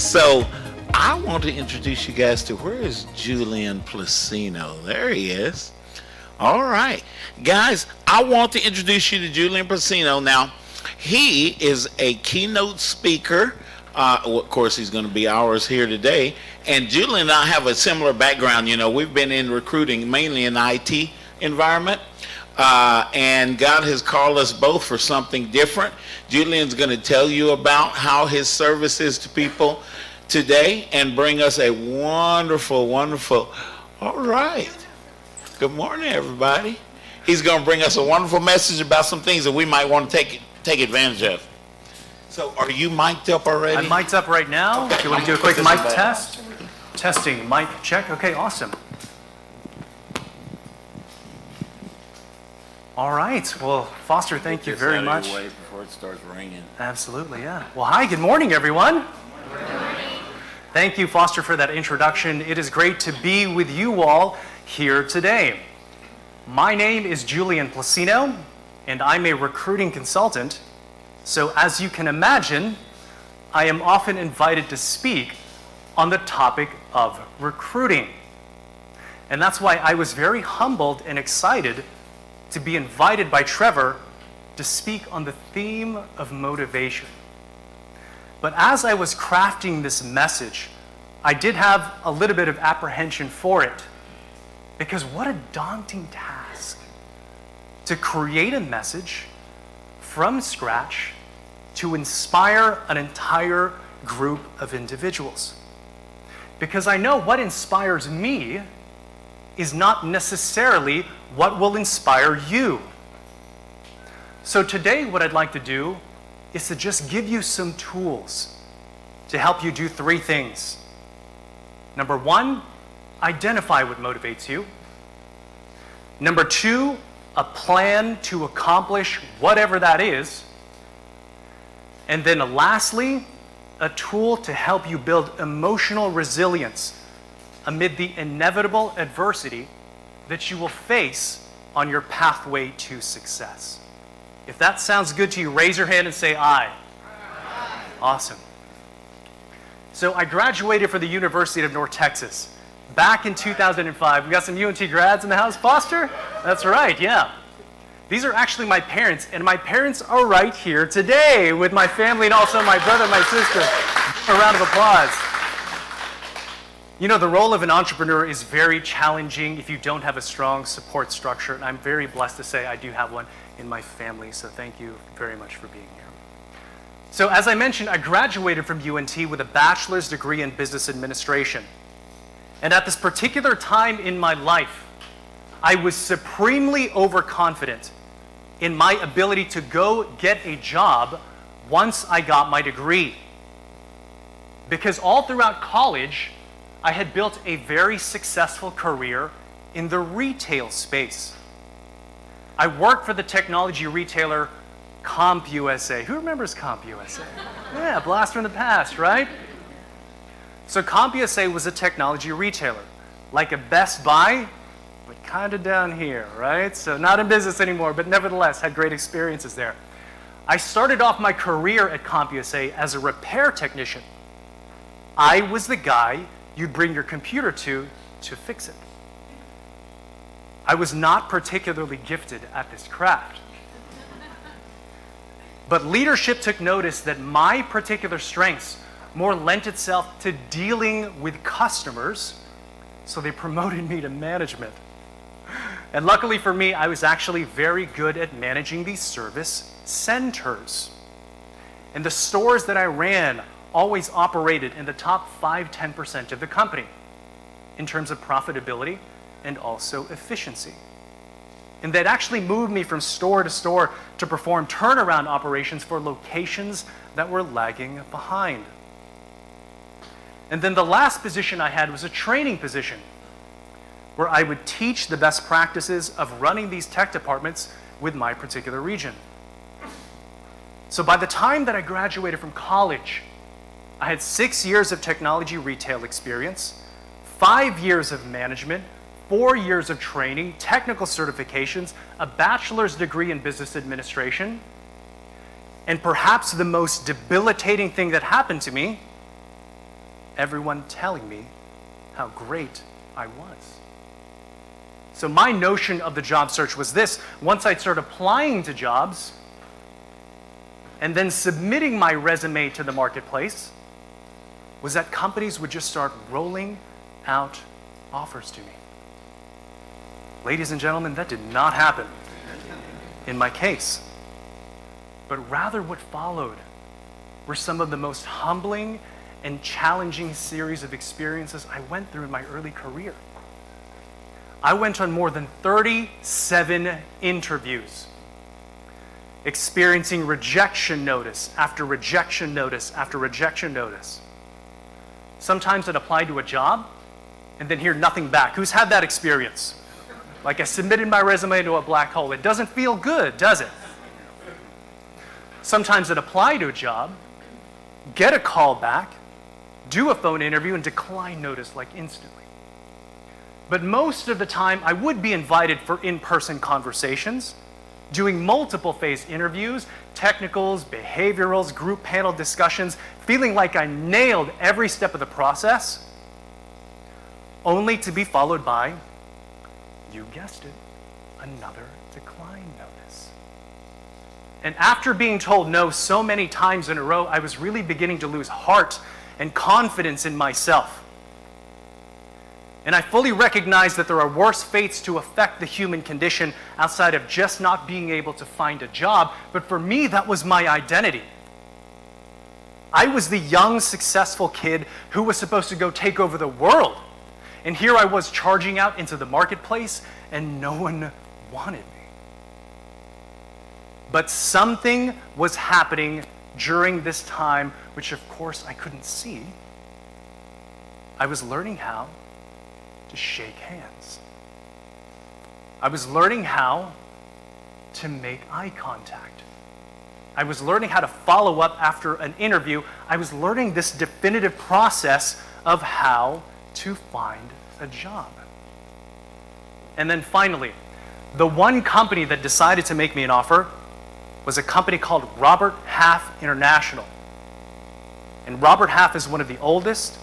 So I want to introduce you guys to, where is Julian Placino? There he is. All right, guys, I want to introduce you to Julian Placino. Now, he is a keynote speaker. Of course, he's going to be ours here today. And Julian and I have a similar background. You know, we've been in recruiting, mainly in the IT environment. And God has called us both for something different. Julian's going to tell you about how his service is to people today and bring us a wonderful, wonderful, all right. Good morning, everybody. He's going to bring us a wonderful message about some things that we might want to take advantage of. So are you mic'd up already? I'm mic'd up right now. Okay. Do you want to do a quick mic test? Testing, mic check. Okay, awesome. All right. Well, Foster, thank you very much. Get this out of your way before it starts ringing. Absolutely, yeah. Well, hi, good morning, everyone. Good morning. Thank you, Foster, for that introduction. It is great to be with you all here today. My name is Julian Placino, and I'm a recruiting consultant. So as you can imagine, I am often invited to speak on the topic of recruiting. And that's why I was very humbled and excited to be invited by Trevor to speak on the theme of motivation. But as I was crafting this message, I did have a little bit of apprehension for it, because what a daunting task to create a message from scratch to inspire an entire group of individuals. Because I know what inspires me is not necessarily what will inspire you. So today what I'd like to do is to just give you some tools to help you do three things. Number one, identify what motivates you. Number two, a plan to accomplish whatever that is. And then lastly, a tool to help you build emotional resilience amid the inevitable adversity that you will face on your pathway to success. If that sounds good to you, raise your hand and say aye. Aye. Awesome. So I graduated from the University of North Texas back in 2005. We got some UNT grads in the house, Foster? That's right, yeah. These are actually my parents, and my parents are right here today with my family and also my brother and my sister. A round of applause. You know, the role of an entrepreneur is very challenging if you don't have a strong support structure, and I'm very blessed to say I do have one in my family, so thank you very much for being here. So as I mentioned, I graduated from UNT with a bachelor's degree in business administration. And at this particular time in my life, I was supremely overconfident in my ability to go get a job once I got my degree. Because all throughout college, I had built a very successful career in the retail space. I worked for the technology retailer CompUSA. Who remembers CompUSA? Yeah, a blast from the past, right? So CompUSA was a technology retailer, like a Best Buy, but kind of down here, right? So not in business anymore, but nevertheless had great experiences there. I started off my career at CompUSA as a repair technician. I was the guy you'd bring your computer to fix it. I was not particularly gifted at this craft. But leadership took notice that my particular strengths more lent itself to dealing with customers, so they promoted me to management. And luckily for me, I was actually very good at managing these service centers. And the stores that I ran always operated in the top 5-10% of the company in terms of profitability and also efficiency. And that actually moved me from store to store to perform turnaround operations for locations that were lagging behind. And then the last position I had was a training position, where I would teach the best practices of running these tech departments with my particular region. So by the time that I graduated from college, I had 6 years of technology retail experience, 5 years of management, 4 years of training, technical certifications, a bachelor's degree in business administration, and perhaps the most debilitating thing that happened to me everyone telling me how great I was. So my notion of the job search was this: once I'd start applying to jobs and then submitting my resume to the marketplace, was that companies would just start rolling out offers to me. Ladies and gentlemen, that did not happen in my case. But rather what followed were some of the most humbling and challenging series of experiences I went through in my early career. I went on more than 37 interviews, experiencing rejection notice after rejection notice after rejection notice. Sometimes I'd apply to a job and then hear nothing back. Who's had that experience? Like I submitted my resume to a black hole. It doesn't feel good, does it? Sometimes I'd apply to a job, get a call back, do a phone interview, and decline notice like instantly. But most of the time, I would be invited for in-person conversations, doing multiple phase interviews, technicals, behaviorals, group panel discussions, feeling like I nailed every step of the process, only to be followed by, you guessed it, another decline notice. And after being told no so many times in a row, I was really beginning to lose heart and confidence in myself. And I fully recognize that there are worse fates to affect the human condition outside of just not being able to find a job. But for me, that was my identity. I was the young, successful kid who was supposed to go take over the world. And here I was charging out into the marketplace, and no one wanted me. But something was happening during this time, which of course I couldn't see. I was learning how to shake hands. I was learning how to make eye contact. I was learning how to follow up after an interview. I was learning this definitive process of how to find a job. And then finally, the one company that decided to make me an offer was a company called Robert Half International. And Robert Half is one of the oldest,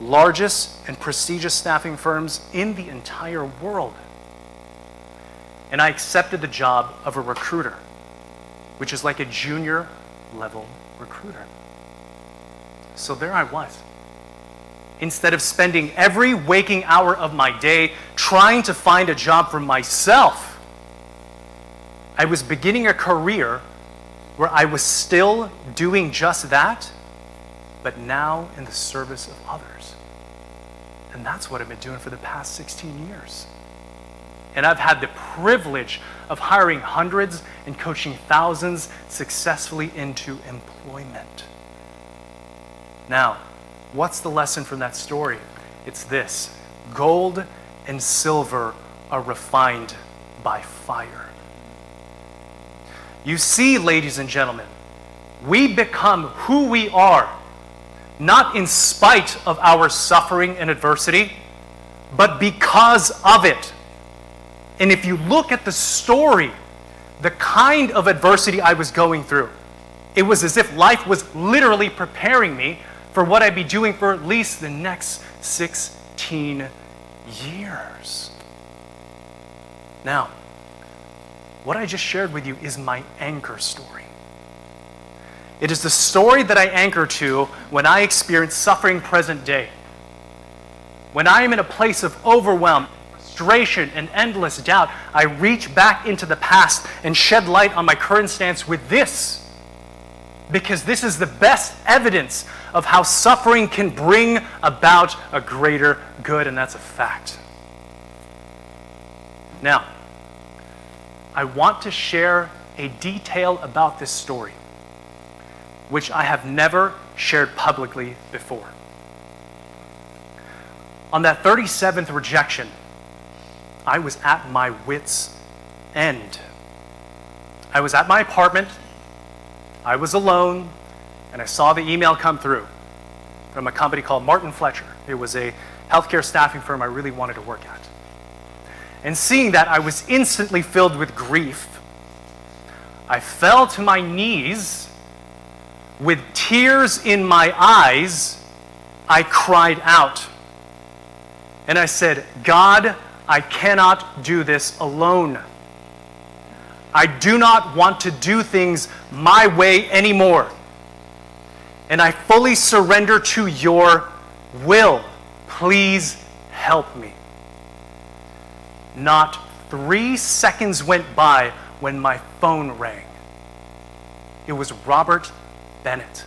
largest, and prestigious staffing firms in the entire world. And I accepted the job of a recruiter, which is like a junior level recruiter. So there I was. Instead of spending every waking hour of my day trying to find a job for myself, I was beginning a career where I was still doing just that, but now in the service of others. And that's what I've been doing for the past 16 years. And I've had the privilege of hiring hundreds and coaching thousands successfully into employment. Now, what's the lesson from that story? It's this: gold and silver are refined by fire. You see, ladies and gentlemen, we become who we are, not in spite of our suffering and adversity, but because of it. And if you look at the story, the kind of adversity I was going through, it was as if life was literally preparing me for what I'd be doing for at least the next 16 years. Now, what I just shared with you is my anchor story. It is the story that I anchor to when I experience suffering present day. When I am in a place of overwhelm, frustration, and endless doubt, I reach back into the past and shed light on my current stance with this. Because this is the best evidence of how suffering can bring about a greater good, and that's a fact. Now, I want to share a detail about this story, which I have never shared publicly before. On that 37th rejection, I was at my wit's end. I was at my apartment, I was alone, and I saw the email come through from a company called Martin Fletcher. It was a healthcare staffing firm I really wanted to work at. And seeing that, I was instantly filled with grief. I fell to my knees with tears in my eyes I cried out. And I said, God, I cannot do this alone. I do not want to do things my way anymore. And I fully surrender to your will. Please help me. Not 3 seconds went by when my phone rang. It was Robert Bennett.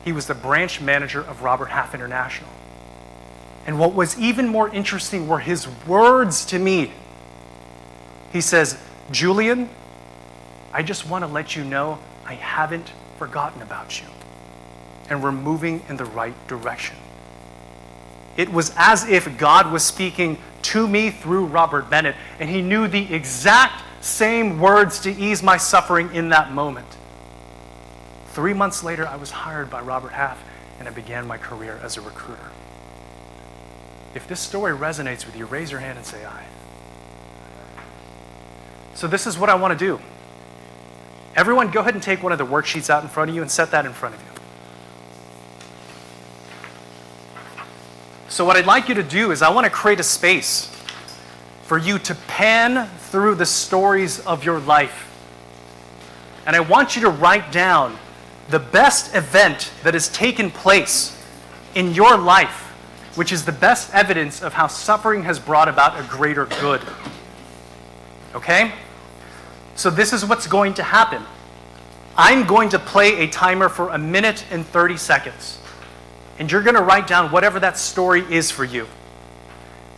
He was the branch manager of Robert Half International. And what was even more interesting were his words to me. He says, Julian, I just want to let you know I haven't forgotten about you. And we're moving in the right direction. It was as if God was speaking to me through Robert Bennett, and he knew the exact same words to ease my suffering in that moment. 3 months later, I was hired by Robert Half, and I began my career as a recruiter. If this story resonates with you, raise your hand and say aye. So this is what I want to do. Everyone, go ahead and take one of the worksheets out in front of you and set that in front of you. So what I'd like you to do is I want to create a space for you to pan through the stories of your life. And I want you to write down the best event that has taken place in your life, which is the best evidence of how suffering has brought about a greater good. Okay? So this is what's going to happen. I'm going to play a timer for 1 minute and 30 seconds. And you're going to write down whatever that story is for you.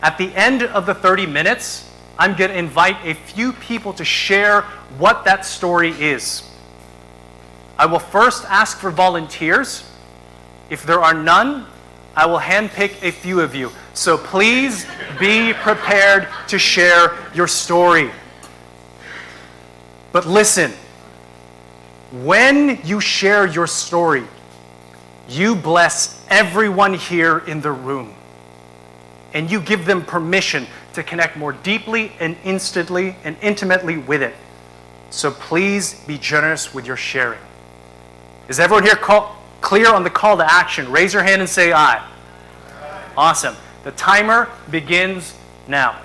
At the end of the 30 minutes, I'm going to invite a few people to share what that story is. I will first ask for volunteers. If there are none, I will handpick a few of you. So please be prepared to share your story. But listen, when you share your story, you bless everyone here in the room. And you give them permission to connect more deeply and instantly and intimately with it. So please be generous with your sharing. Is everyone here clear on the call to action? Raise your hand and say aye. Aye. Awesome. The timer begins now.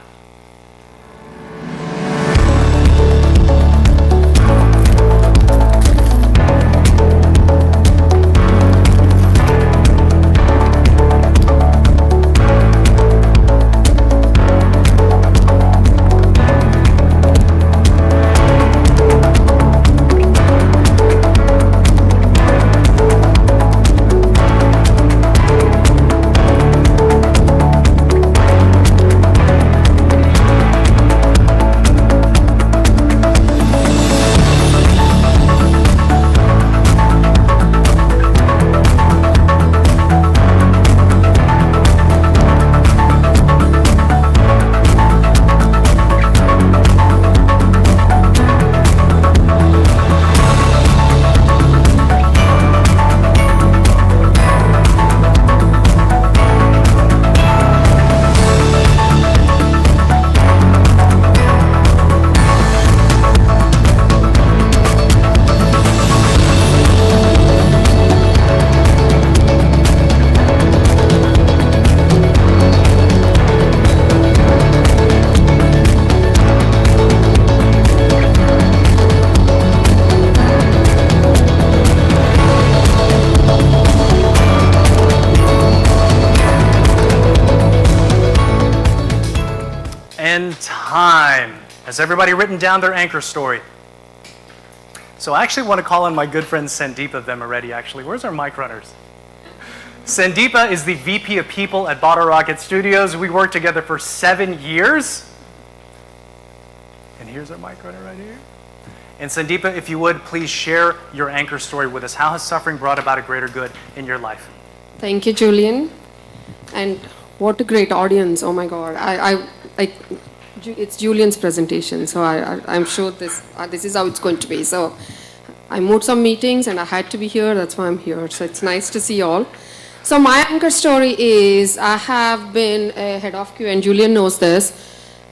Time. Has everybody written down their anchor story? So I actually want to call on my good friend Sandeepa Vemareddy, actually. Where's our mic runners? Sandeepa is the VP of People at Bottle Rocket Studios. We worked together for 7 years. And here's our mic runner right here. And Sandeepa, if you would, please share your anchor story with us. How has suffering brought about a greater good in your life? Thank you, Julian. And what a great audience. Oh my God. It's Julian's presentation, so I'm sure this is how it's going to be. So I moved some meetings and I had to be here. That's why I'm here. So it's nice to see you all. So my anchor story is I have been a head of Q, and Julian knows this,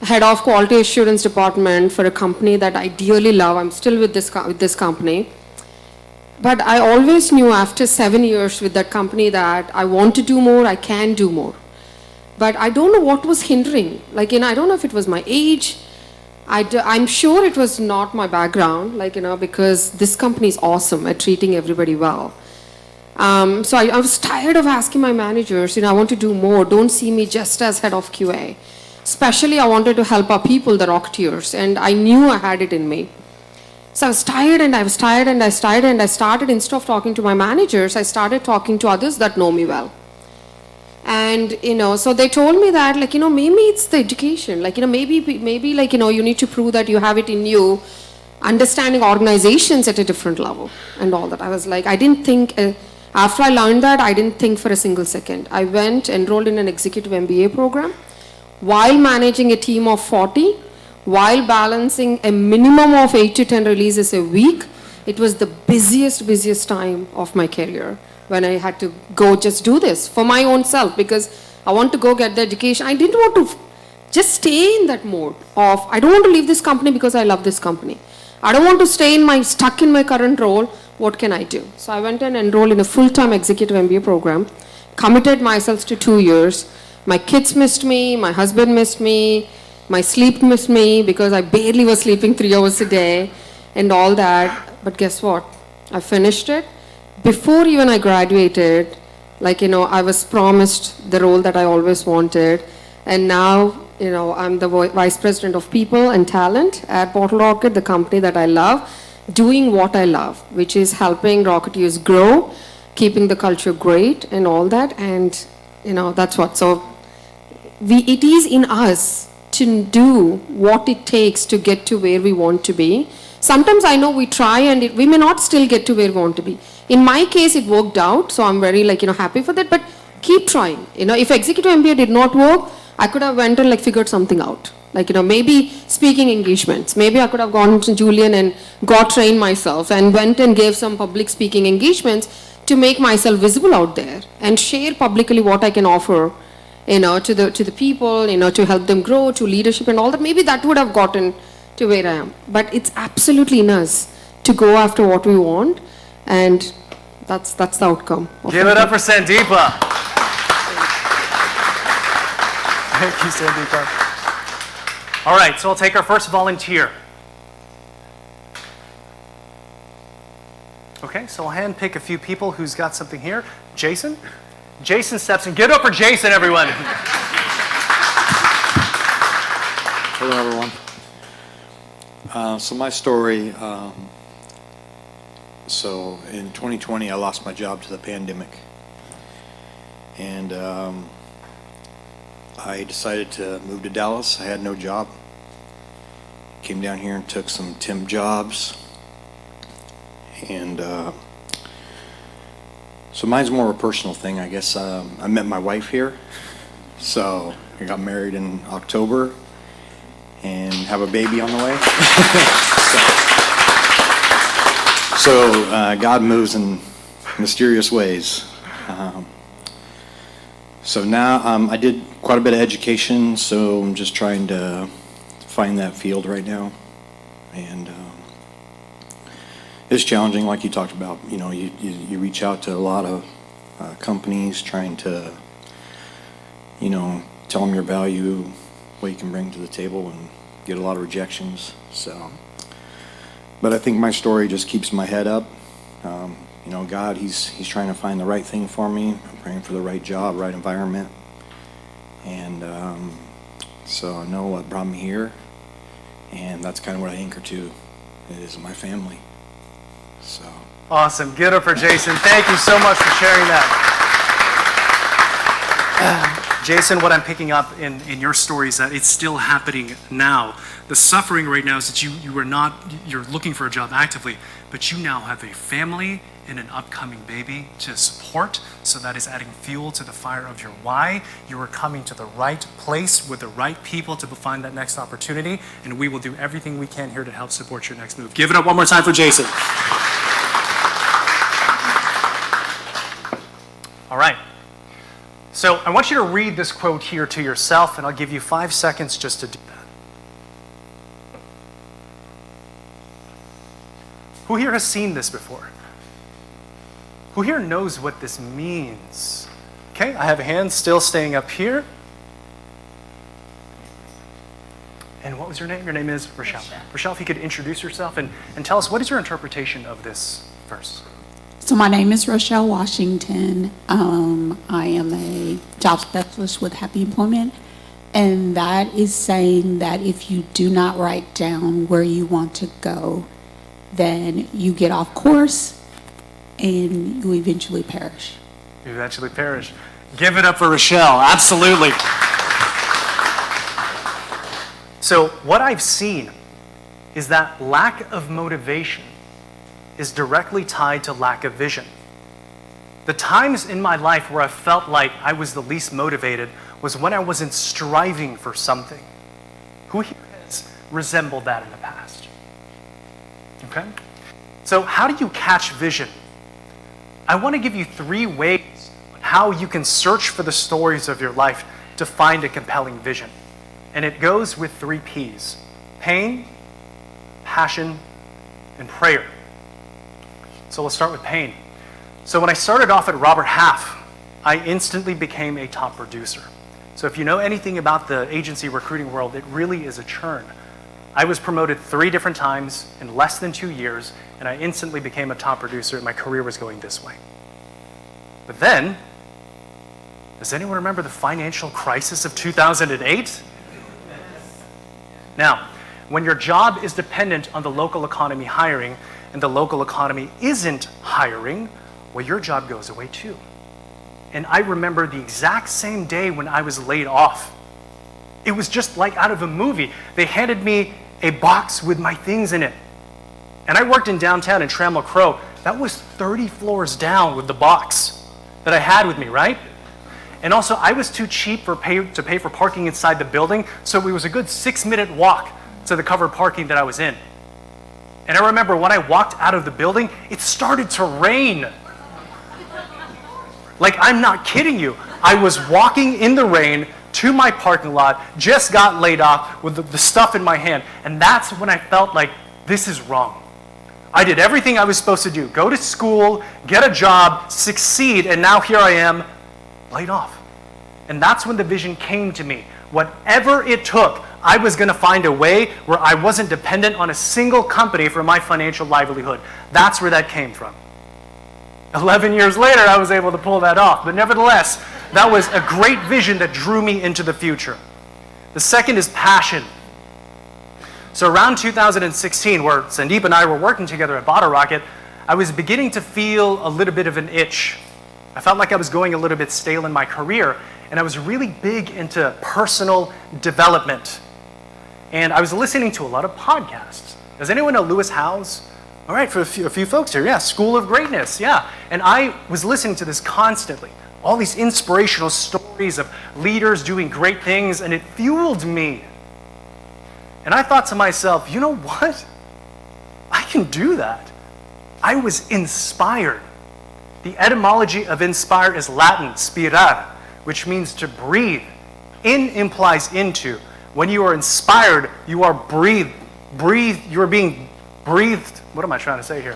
head of quality assurance department for a company that I dearly love. I'm still with this company. But I always knew after 7 years with that company that I want to do more, I can do more. But I don't know what was hindering. Like, I don't know if it was my age. I'm sure it was not my background, because this company is awesome at treating everybody well. So I was tired of asking my managers, I want to do more. Don't see me just as head of QA. Especially I wanted to help our people, the Rocketeers, and I knew I had it in me. So I was tired and I was tired and I started, instead of talking to my managers, I started talking to others that know me well. And, so they told me that, maybe it's the education. Maybe, you need to prove that you have it in you, understanding organizations at a different level and all that. I was like, I didn't think, after I learned that, I didn't think for a single second. I went, enrolled in an executive MBA program while managing a team of 40, while balancing a minimum of 8 to 10 releases a week. It was the busiest time of my career when I had to go just do this for my own self, because I want to go get the education. I didn't want to just stay in that mode of, I don't want to leave this company because I love this company. I don't want to stay stuck in my current role. What can I do? So I went and enrolled in a full-time executive MBA program, committed myself to 2 years. My kids missed me, my husband missed me, my sleep missed me because I barely was sleeping 3 hours a day and all that. But guess what? I finished it. Before even I graduated, I was promised the role that I always wanted. And now, I'm the Vice President of People and Talent at Bottle Rocket, the company that I love, doing what I love, which is helping Rocketeers grow, keeping the culture great and all that. And, that's what. So it is in us to do what it takes to get to where we want to be. Sometimes I know we try and we may not still get to where we want to be. In my case, it worked out, so I'm very happy for that, but keep trying. If executive MBA did not work, I could have went and figured something out. Maybe speaking engagements. Maybe I could have gone to Julian and got trained myself and went and gave some public speaking engagements to make myself visible out there and share publicly what I can offer, to the people, to help them grow, to leadership and all that. Maybe that would have gotten to where I am. But it's absolutely in us to go after what we want, and that's the outcome. Give it up for Sandeepa. Thank you, Sandeepa. All right, so I'll take our first volunteer. Okay, so I'll handpick a few people who's got something here. Jason? Jason steps in. Give it up for Jason, everyone. Hello, everyone. So my story, so in 2020, I lost my job to the pandemic. And I decided to move to Dallas. I had no job. Came down here and took some temp jobs. And so mine's more of a personal thing, I guess. I met my wife here. So I got married in October and have a baby on the way. So God moves in mysterious ways. So now I did quite a bit of education, so I'm just trying to find that field right now. And it's challenging, like you talked about. You reach out to a lot of companies trying to, tell them your value, what you can bring to the table, and get a lot of rejections. So, but I think my story just keeps my head up. God, He's trying to find the right thing for me. I'm praying for the right job, right environment, and so I know what brought me here, and that's kind of what I anchor to. It is my family. So awesome. Give it up for Jason. Thank you so much for sharing that. Jason, what I'm picking up in your story is that it's still happening now. The suffering right now is that you're looking for a job actively, but you now have a family and an upcoming baby to support, so that is adding fuel to the fire of your why. You are coming to the right place with the right people to find that next opportunity, and we will do everything we can here to help support your next move. Give it up one more time for Jason. All right. So I want you to read this quote here to yourself, and I'll give you 5 seconds just to do that. Who here has seen this before? Who here knows what this means? Okay, I have a hand still staying up here. And what was your name? Your name is Rochelle. Rochelle, if you could introduce yourself and tell us, what is your interpretation of this verse? So my name is Rochelle Washington. I am a job specialist with Happy Employment. And that is saying that if you do not write down where you want to go, then you get off course and you eventually perish. You eventually perish. Give it up for Rochelle. Absolutely. So what I've seen is that lack of motivation is directly tied to lack of vision. The times in my life where I felt like I was the least motivated was when I wasn't striving for something. Who here has resembled that in the past? Okay? So how do you catch vision? I want to give you 3 ways on how you can search for the stories of your life to find a compelling vision. And it goes with 3 P's: pain, passion, and prayer. So let's start with pain. So when I started off at Robert Half, I instantly became a top producer. So if you know anything about the agency recruiting world, it really is a churn. I was promoted 3 different times in less than 2 years, and I instantly became a top producer, and my career was going this way. But then, does anyone remember the financial crisis of 2008? Now, when your job is dependent on the local economy hiring, and the local economy isn't hiring, well, your job goes away too. And I remember the exact same day when I was laid off. It was just like out of a movie. They handed me a box with my things in it. And I worked in downtown in Trammell Crow. That was 30 floors down with the box that I had with me, right? And also, I was too cheap to pay for parking inside the building, so it was a good 6-minute walk to the covered parking that I was in. And I remember when I walked out of the building, it started to rain. Like, I'm not kidding you. I was walking in the rain to my parking lot, just got laid off with the stuff in my hand, and that's when I felt like this is wrong. I did everything I was supposed to do: go to school, get a job, succeed, and now here I am, laid off. And that's when the vision came to me. Whatever it took, I was going to find a way where I wasn't dependent on a single company for my financial livelihood. That's where that came from. 11 years later, I was able to pull that off. But nevertheless, that was a great vision that drew me into the future. The second is passion. So around 2016, where Sandeep and I were working together at Bottle Rocket, I was beginning to feel a little bit of an itch. I felt like I was going a little bit stale in my career, and I was really big into personal development. And I was listening to a lot of podcasts. Does anyone know Lewis Howes? All right, for a few folks here, yeah, School of Greatness, yeah. And I was listening to this constantly, all these inspirational stories of leaders doing great things, and it fueled me. And I thought to myself, you know what? I can do that. I was inspired. The etymology of inspire is Latin, spirar, which means to breathe. In implies into. When you are inspired, you are breathed. You are being breathed. What am I trying to say here?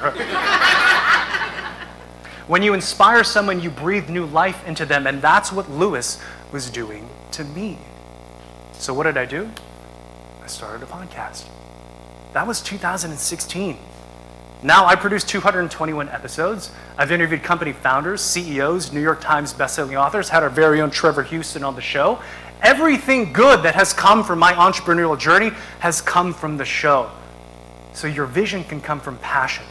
When you inspire someone, you breathe new life into them, and that's what Lewis was doing to me. So what did I do? I started a podcast. That was 2016. Now I produce 221 episodes. I've interviewed company founders, CEOs, New York Times bestselling authors, had our very own Trevor Houston on the show. Everything good that has come from my entrepreneurial journey has come from the show. So your vision can come from passion,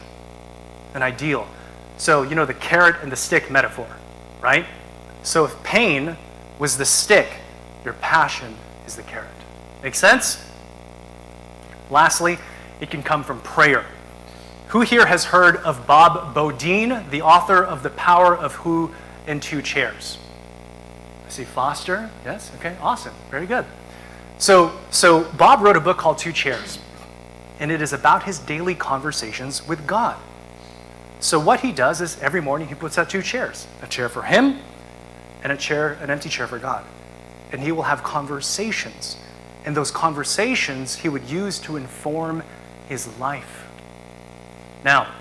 an ideal. So, you know, the carrot and the stick metaphor, right? So if pain was the stick, your passion is the carrot. Make sense? Lastly, it can come from prayer. Who here has heard of Bob Beaudine, the author of The Power of Who in 2 Chairs? I see Foster. Yes? Okay, awesome. Very good. So Bob wrote a book called 2 Chairs, and it is about his daily conversations with God. So what he does is every morning he puts out 2 chairs, a chair for him and an empty chair for God. And he will have conversations. And those conversations he would use to inform his life. Now,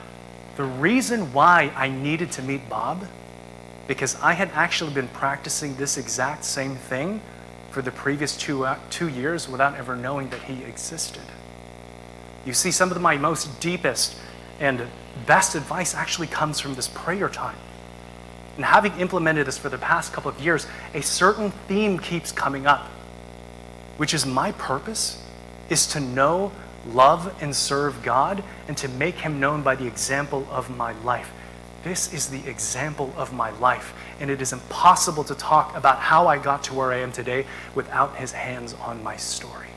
The reason why I needed to meet Bob, because I had actually been practicing this exact same thing for the previous 2 years without ever knowing that he existed. You see, some of my most deepest and best advice actually comes from this prayer time. And having implemented this for the past couple of years, a certain theme keeps coming up, which is my purpose is to know, love, and serve God, and to make him known by the example of my life. This is the example of my life, and it is impossible to talk about how I got to where I am today without his hands on my story.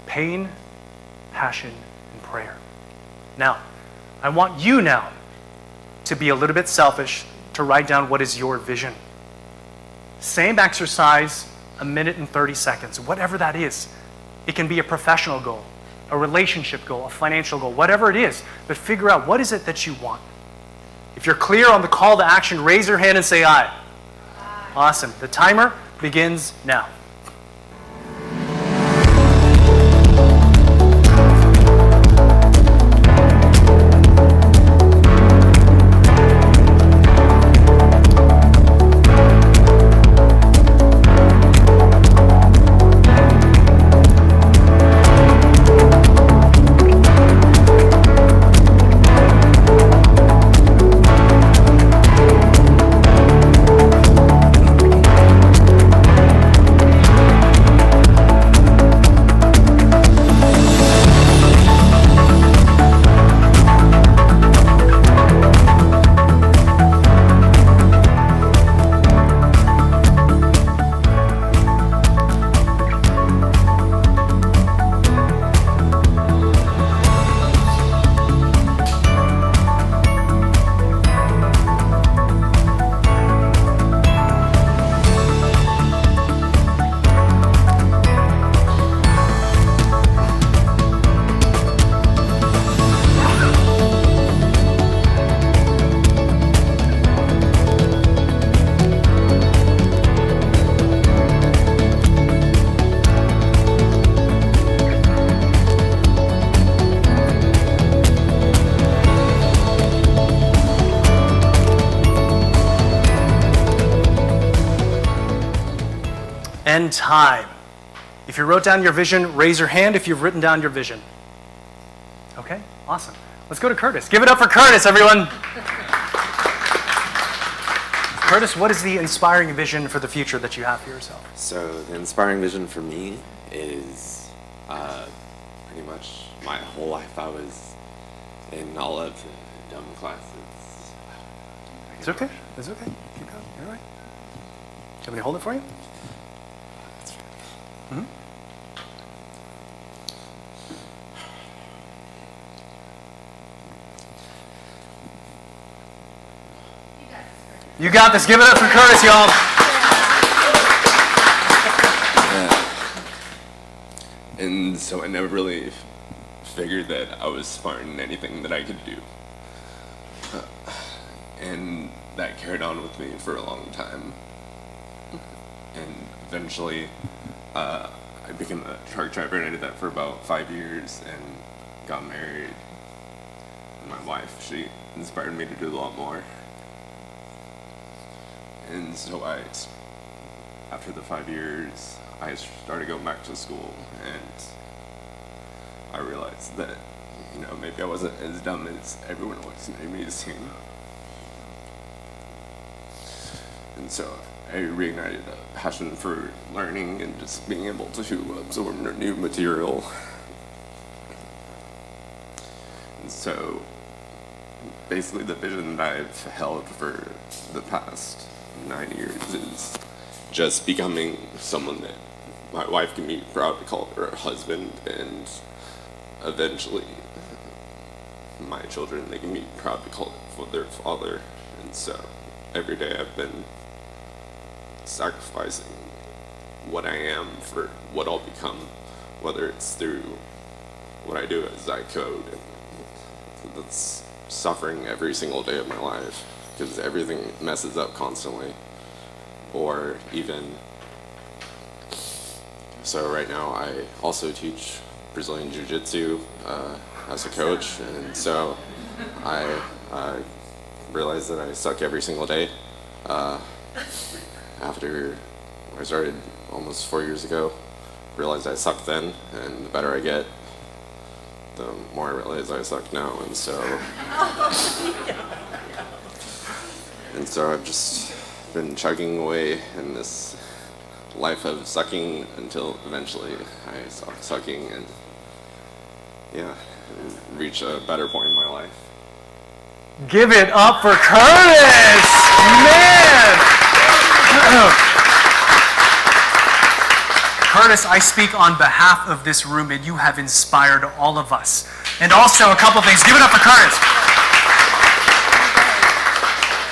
Pain, passion, and prayer. Now, I want you now to be a little bit selfish, to write down what is your vision. Same exercise, 1 minute and 30 seconds, whatever that is. It can be a professional goal, a relationship goal, a financial goal, whatever it is, but figure out what is it that you want. If you're clear on the call to action, raise your hand and say aye. Awesome. The timer begins now. End time. If you wrote down your vision, raise your hand if you've written down your vision. Okay, awesome. Let's go to Curtis. Give it up for Curtis, everyone. Curtis, what is the inspiring vision for the future that you have for yourself? So the inspiring vision for me is pretty much my whole life I was in all of the dumb classes. It's okay. It's okay. Keep going. You're all right. Do you want me to hold it for you? Mm-hmm. You got this. Give it up for Curtis, y'all. And so I never really figured that I was smart in anything that I could do. And that carried on with me for a long time. And eventually, I became a truck driver, and I did that for about 5 years and got married. And my wife, she inspired me to do a lot more. And so after the 5 years, I started going back to school, and I realized that, maybe I wasn't as dumb as everyone else made me seem. And so I reignited a passion for learning and just being able to absorb new material. And so basically the vision that I've held for the past 9 years is just becoming someone that my wife can be proud to call her husband, and eventually my children, they can be proud to call it their father. And so every day I've been sacrificing what I am for what I'll become, whether it's through what I do as I code, and that's suffering every single day of my life because everything messes up constantly. Or even, so right now I also teach Brazilian Jiu-Jitsu. as a coach, and so I realized that I suck every single day. After I started almost 4 years ago, realized I sucked then, and the better I get, the more I realize I suck now, and so I've just been chugging away in this life of sucking until eventually I stop sucking and reach a better point in my life. Give it up for Curtis! Man! Curtis, I speak on behalf of this room, and you have inspired all of us. And also, a couple things. Give it up for Curtis!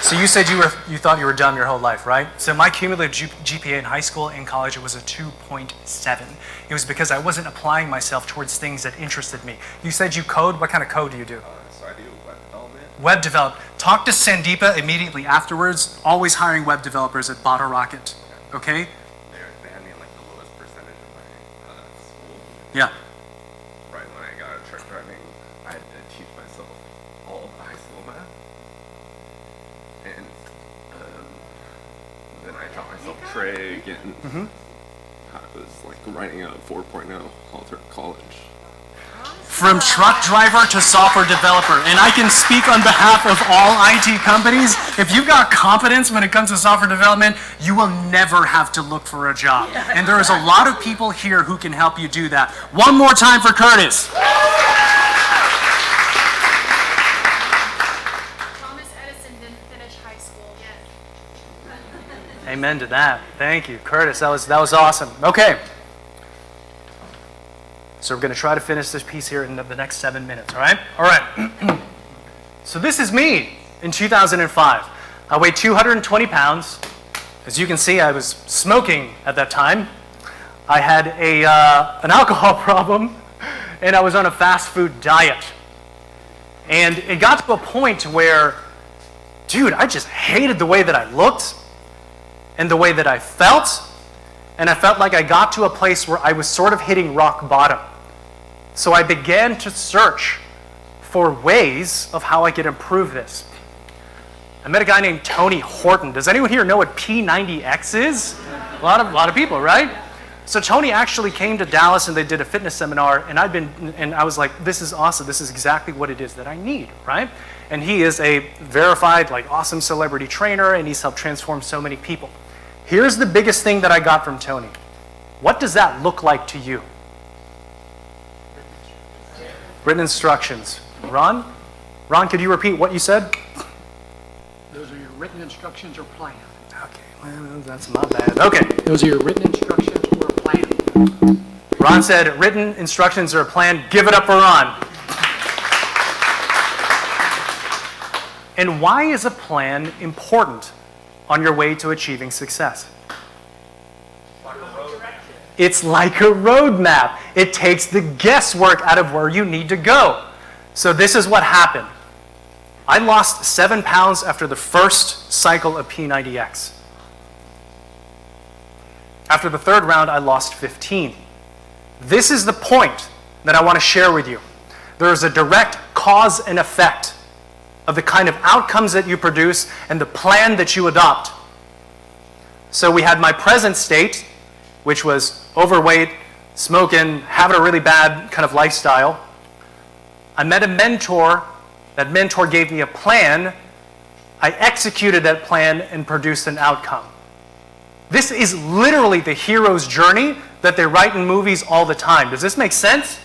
So you said you thought you were dumb your whole life, right? So my cumulative GPA in high school and college, it was a 2.7. It was because I wasn't applying myself towards things that interested me. You said you code. What kind of code do you do? So I do web development. Web develop. Talk to Sandeepa immediately afterwards. Always hiring web developers at Bottle Rocket. Okay? They had me in like the lowest percentage of my school. Yeah. Right when I got out of truck driving, I had to teach myself all of the high school math. And then I taught myself trig, and I was like writing a 4.0 all through college. From truck driver to software developer. And I can speak on behalf of all IT companies. If you've got competence when it comes to software development, you will never have to look for a job. And there is a lot of people here who can help you do that. One more time for Curtis. Thomas Edison didn't finish high school yet. Amen to that. Thank you, Curtis. That was awesome. Okay. So we're going to try to finish this piece here in the next 7 minutes, all right? All right. So this is me in 2005. I weighed 220 pounds. As you can see, I was smoking at that time. I had an alcohol problem, and I was on a fast food diet. And it got to a point where, dude, I just hated the way that I looked and the way that I felt. And I felt like I got to a place where I was sort of hitting rock bottom. So I began to search for ways of how I could improve this. I met a guy named Tony Horton. Does anyone here know what P90X is? A lot of people, right? So Tony actually came to Dallas and they did a fitness seminar, and I was like, this is awesome. This is exactly what it is that I need, right? And he is a verified, like, awesome celebrity trainer, and he's helped transform so many people. Here's the biggest thing that I got from Tony. What does that look like to you? Written instructions. Ron, could you repeat what you said? Those are your written instructions or plan. Okay, well, that's not bad. Okay. Those are your written instructions or plan. Ron said written instructions or a plan. Give it up for Ron. And why is a plan important on your way to achieving success? It's like a roadmap. It takes the guesswork out of where you need to go. So this is what happened. I lost 7 pounds after the first cycle of P90X. After the third round, I lost 15. This is the point that I want to share with you. There is a direct cause and effect of the kind of outcomes that you produce and the plan that you adopt. So we had my present state, which was overweight, smoking, having a really bad kind of lifestyle. I met a mentor. That mentor gave me a plan. I executed that plan and produced an outcome. This is literally the hero's journey that they write in movies all the time. Does this make sense?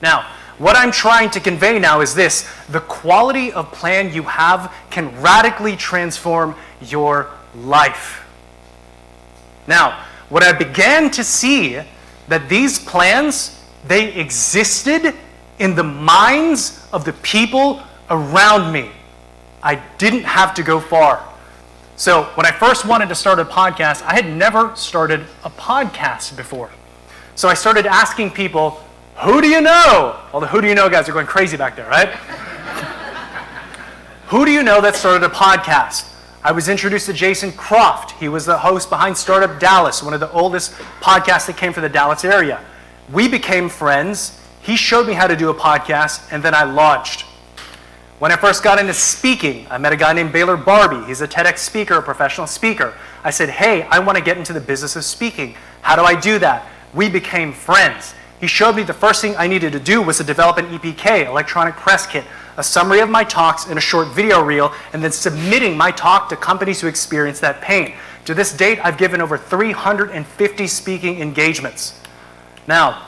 Now, what I'm trying to convey now is this. The quality of plan you have can radically transform your life. Now, what I began to see that these plans, they existed in the minds of the people around me. I didn't have to go far. So when I first wanted to start a podcast, I had never started a podcast before. So I started asking people, who do you know? All the who do you know guys are going crazy back there, right? Who do you know that started a podcast? I was introduced to Jason Croft. He was the host behind Startup Dallas, one of the oldest podcasts that came from the Dallas area. We became friends. He showed me how to do a podcast, and then I launched. When I first got into speaking, I met a guy named Baylor Barbie. He's a TEDx speaker, a professional speaker. I said, hey, I want to get into the business of speaking. How do I do that? We became friends. He showed me the first thing I needed to do was to develop an EPK, electronic press kit, a summary of my talks in a short video reel, and then submitting my talk to companies who experience that pain. To this date, I've given over 350 speaking engagements. Now,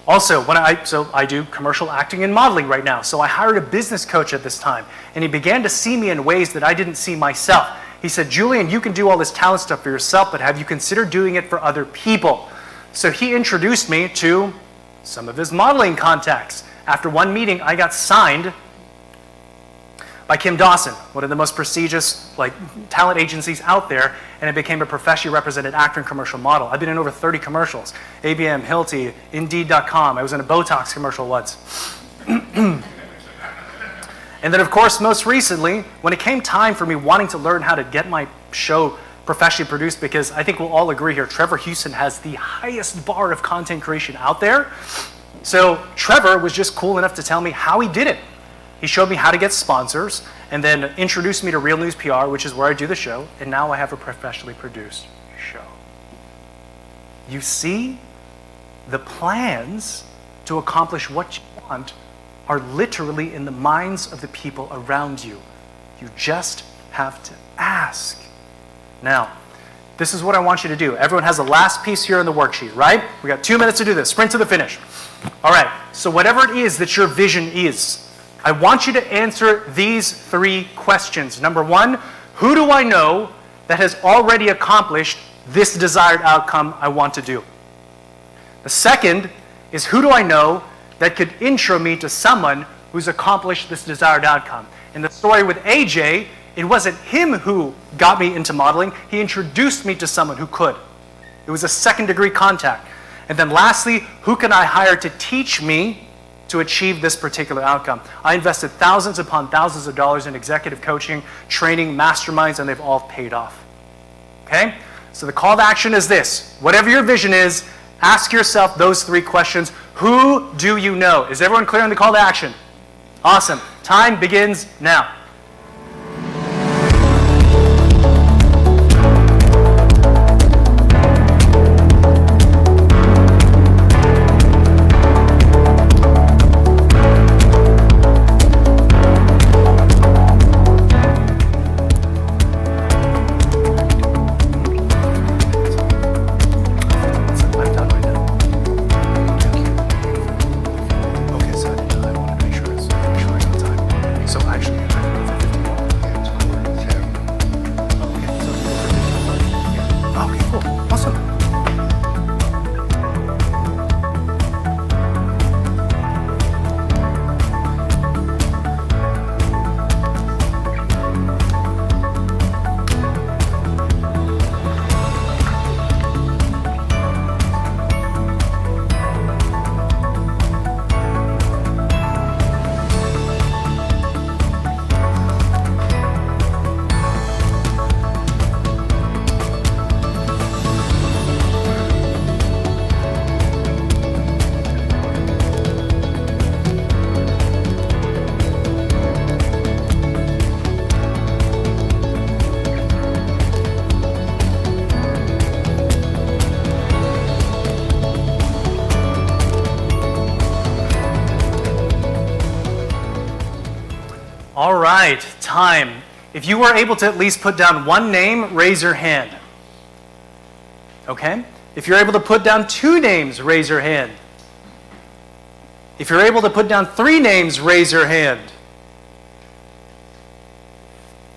also, I do commercial acting and modeling right now, so I hired a business coach at this time, and he began to see me in ways that I didn't see myself. He said, Julian, you can do all this talent stuff for yourself, but have you considered doing it for other people? So he introduced me to some of his modeling contacts. After one meeting, I got signed by Kim Dawson, one of the most prestigious talent agencies out there, and I became a professionally represented actor and commercial model. I've been in over 30 commercials, ABM, Hilti, Indeed.com. I was in a Botox commercial once. And then, of course, most recently, when it came time for me wanting to learn how to get my show professionally produced, because I think we'll all agree here, Trevor Houston has the highest bar of content creation out there. So Trevor was just cool enough to tell me how he did it. He showed me how to get sponsors, and then introduced me to Real News PR, which is where I do the show, and now I have a professionally produced show. You see, the plans to accomplish what you want are literally in the minds of the people around you. You just have to ask. Now, this is what I want you to do. Everyone has the last piece here in the worksheet, right? We got 2 minutes to do this. Sprint to the finish. All right, so whatever it is that your vision is, I want you to answer these 3 questions. Number 1, who do I know that has already accomplished this desired outcome I want to do? The second is, who do I know that could intro me to someone who's accomplished this desired outcome? In the story with AJ, it wasn't him who got me into modeling. He introduced me to someone who could. It was a second-degree contact. And then lastly, who can I hire to teach me to achieve this particular outcome? I invested thousands upon thousands of dollars in executive coaching, training, masterminds, and they've all paid off. Okay? So the call to action is this. Whatever your vision is, ask yourself those 3 questions. Who do you know? Is everyone clear on the call to action? Awesome. Time begins now. All right, time. If you were able to at least put down 1 name, raise your hand. Okay? If you're able to put down 2 names, raise your hand. If you're able to put down 3 names, raise your hand.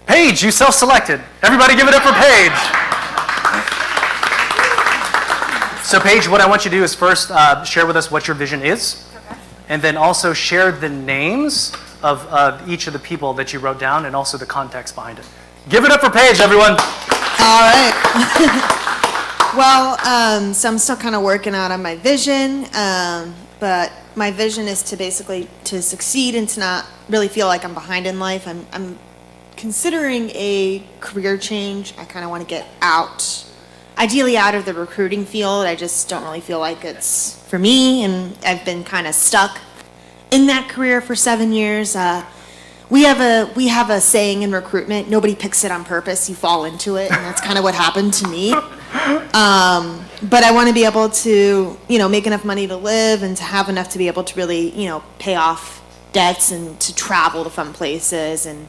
Paige, you self-selected. Everybody give it up for Paige. So Paige, what I want you to do is first share with us what your vision is, and then also share the names of each of the people that you wrote down and also the context behind it. Give it up for Paige, everyone. All right. Well, so I'm still kind of working out on my vision, but my vision is to basically to succeed and to not really feel like I'm behind in life. I'm considering a career change. I kind of want to get out, ideally out of the recruiting field. I just don't really feel like it's for me, and I've been kind of stuck in that career for 7 years. We have a saying in recruitment: nobody picks it on purpose. You fall into it, and that's kind of what happened to me. But I want to be able to, make enough money to live and to have enough to be able to really, pay off debts and to travel to fun places, and,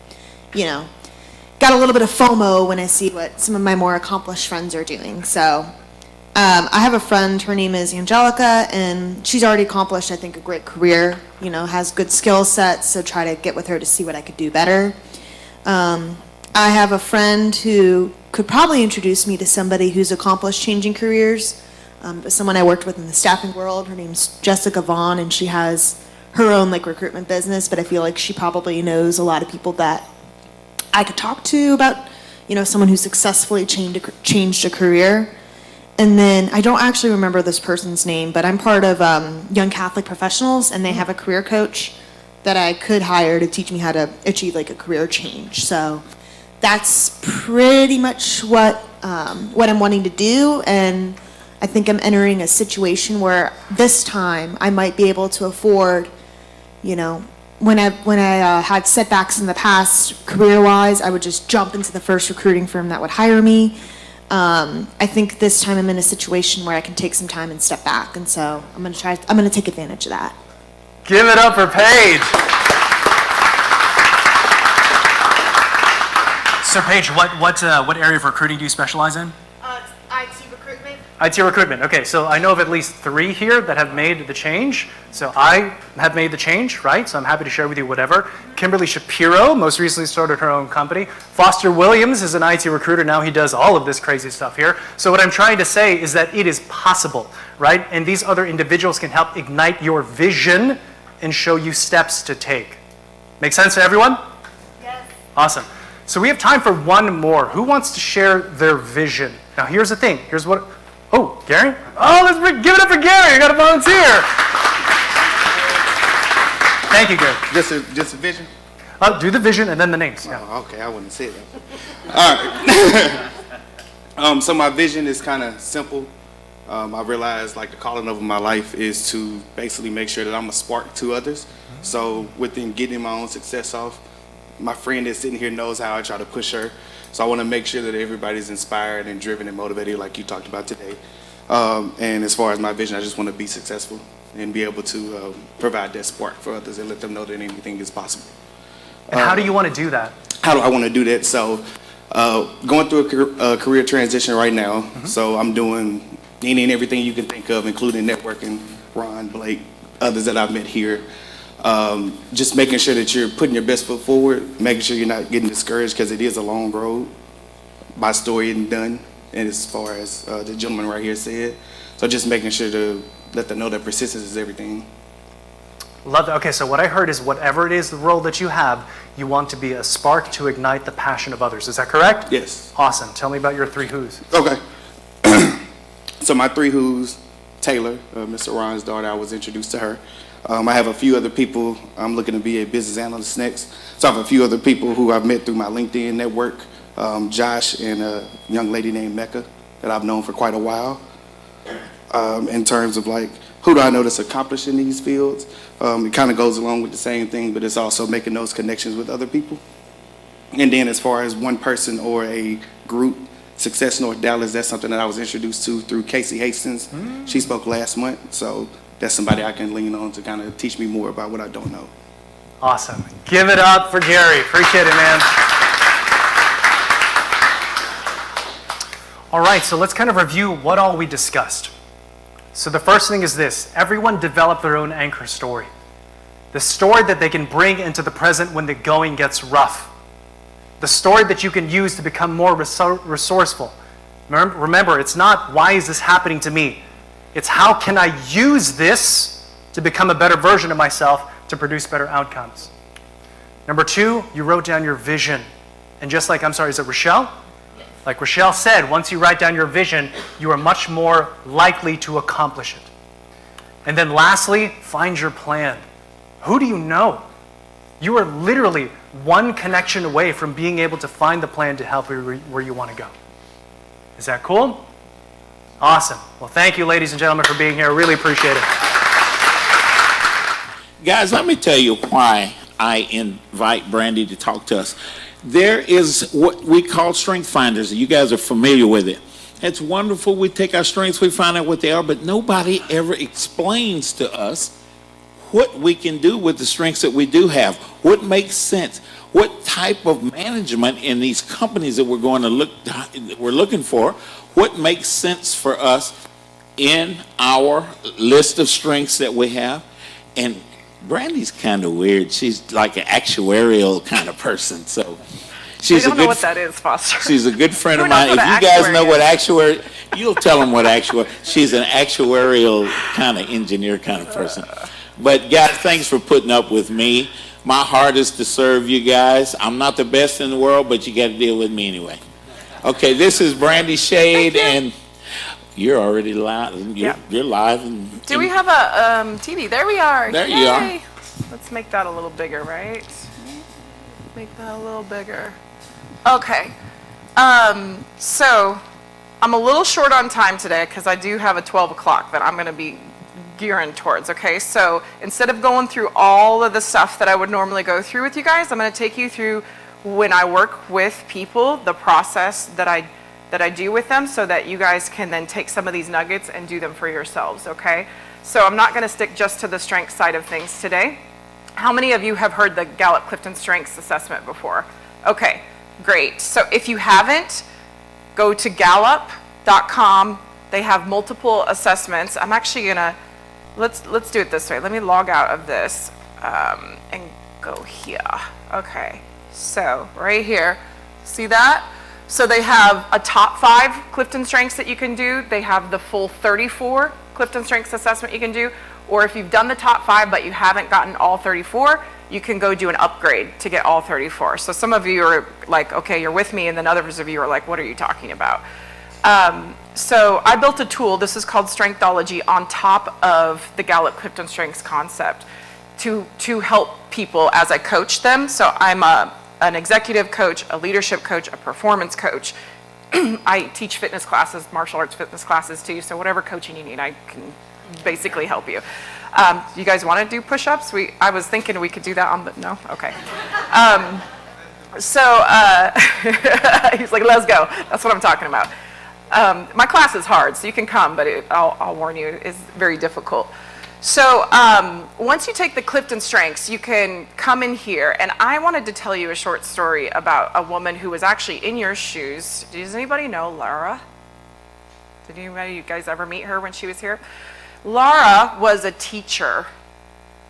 got a little bit of FOMO when I see what some of my more accomplished friends are doing. So I have a friend, her name is Angelica, and she's already accomplished, I think, a great career, has good skill sets, so try to get with her to see what I could do better. I have a friend who could probably introduce me to somebody who's accomplished changing careers, someone I worked with in the staffing world. Her name's Jessica Vaughn, and she has her own recruitment business, but I feel like she probably knows a lot of people that I could talk to about, someone who successfully changed a career. And then I don't actually remember this person's name, but I'm part of Young Catholic Professionals, and they have a career coach that I could hire to teach me how to achieve a career change. So that's pretty much what I'm wanting to do, and I think I'm entering a situation where this time I might be able to afford, when I had setbacks in the past career-wise, I would just jump into the first recruiting firm that would hire me. I think this time I'm in a situation where I can take some time and step back, and so I'm going to take advantage of that. Give it up for Paige. So Paige, what area of recruiting do you specialize in? IT recruitment. IT recruitment. Okay, so I know of at least 3 here that have made the change. So I have made the change, right? So I'm happy to share with you whatever. Kimberly Shapiro most recently started her own company. Foster Williams is an IT recruiter. Now he does all of this crazy stuff here. So what I'm trying to say is that it is possible, right? And these other individuals can help ignite your vision and show you steps to take. Make sense to everyone? Yes. Awesome. So we have time for one more. Who wants to share their vision? Now here's the thing. Here's what. Oh, Gary? Oh, give it up for Gary. You got to volunteer. Thank you, Gary. Just a vision? Do the vision and then the names. Yeah. Oh, okay, I wouldn't say that. All right. So my vision is kind of simple. I realized the calling of my life is to basically make sure that I'm a spark to others. So within getting my own success off, my friend that's sitting here knows how I try to push her. So I want to make sure that everybody's inspired and driven and motivated like you talked about today. And as far as my vision, I just want to be successful and be able to provide that spark for others and let them know that anything is possible. And how do you want to do that? How do I want to do that? So going through a career transition right now. So I'm doing any and everything you can think of, including networking, Ron, Blake, others that I've met here. Just making sure that you're putting your best foot forward, making sure you're not getting discouraged, because it is a long road. My story isn't done, and as far as the gentleman right here said. So just making sure to let them know that persistence is everything. Love that. Okay, so what I heard is whatever it is, the role that you have, you want to be a spark to ignite the passion of others. Is that correct? Yes. Awesome. Tell me about your 3 who's. Okay. So my 3 who's, Taylor, Mr. Ron's daughter, I was introduced to her. I have a few other people. I'm looking to be a business analyst next. So I have a few other people who I've met through my LinkedIn network, Josh and a young lady named Mecca that I've known for quite a while. In terms of who do I know that's accomplished in these fields? It kind of goes along with the same thing, but it's also making those connections with other people. And then as far as one person or a group, Success North Dallas, that's something that I was introduced to through Casey Hastings. She spoke last month, so that's somebody I can lean on to kind of teach me more about what I don't know. Awesome. Give it up for Gary. Appreciate it, man. All right, so let's kind of review what all we discussed. So the first thing is this: everyone develop their own anchor story. The story that they can bring into the present when the going gets rough. The story that you can use to become more resourceful. Remember, it's not, why is this happening to me? It's, how can I use this to become a better version of myself to produce better outcomes? Number 2, you wrote down your vision. And just like, is it Rochelle? Yes. Like Rochelle said, once you write down your vision, you are much more likely to accomplish it. And then lastly, find your plan. Who do you know? You are literally one connection away from being able to find the plan to help you where you want to go. Is that cool? Awesome. Well, thank you, ladies and gentlemen, for being here. I really appreciate it. Guys, let me tell you why I invite Brandy to talk to us. There is what we call strength finders. You guys are familiar with it. It's wonderful. We take our strengths, we find out what they are, but nobody ever explains to us what we can do with the strengths that we do have. What makes sense? What type of management in these companies that we're looking for? What makes sense for us in our list of strengths that we have? And Brandy's kind of weird. She's like an actuarial kind of person. So she's I don't know what that is, Foster. She's a good friend Who of knows mine. what If an you guys actuary know what is? actuary, you'll tell them what actuary. She's an actuarial kind of engineer kind of person. But guys, thanks for putting up with me. My heart is to serve you guys. I'm not the best in the world, but you got to deal with me anyway. Okay, this is Brandy Shade, and you're already live. You're live. And, Do we have a TV? There we are. There you Yay. are. Let's make that a little bigger, right? Make that a little bigger. Okay. So I'm a little short on time today because I do have a 12 o'clock that I'm going to be gearing towards, okay? So instead of going through all of the stuff that I would normally go through with you guys, I'm going to take you through when I work with people, the process that I do with them so that you guys can then take some of these nuggets and do them for yourselves, okay? So I'm not going to stick just to the strength side of things today. How many of you have heard the Gallup-Clifton Strengths Assessment before? Okay, great. So if you haven't, go to gallup.com. They have multiple assessments. I'm actually going to Let's do it this way. Let me log out of this and go here. Okay, so right here, see that? So they have a top 5 Clifton Strengths that you can do. They have the full 34 Clifton Strengths assessment you can do. Or if you've done the top 5 but you haven't gotten all 34, you can go do an upgrade to get all 34. So some of you are like, okay, you're with me, and then others of you are like, what are you talking about? So I built a tool, this is called Strengthology, on top of the Gallup-Clifton Strengths concept to help people as I coach them. So I'm an executive coach, a leadership coach, a performance coach. I teach fitness classes, martial arts fitness classes too, so whatever coaching you need, I can basically help you. You guys want to do push-ups? I was thinking we could do that on the, no? Okay. He's like, let's go. That's what I'm talking about. My class is hard, so you can come, but I'll warn you, it's very difficult. So once you take the Clifton Strengths, you can come in here, and I wanted to tell you a short story about a woman who was actually in your shoes. Does anybody know Laura? Did anybody, you guys ever meet her when she was here? Laura was a teacher,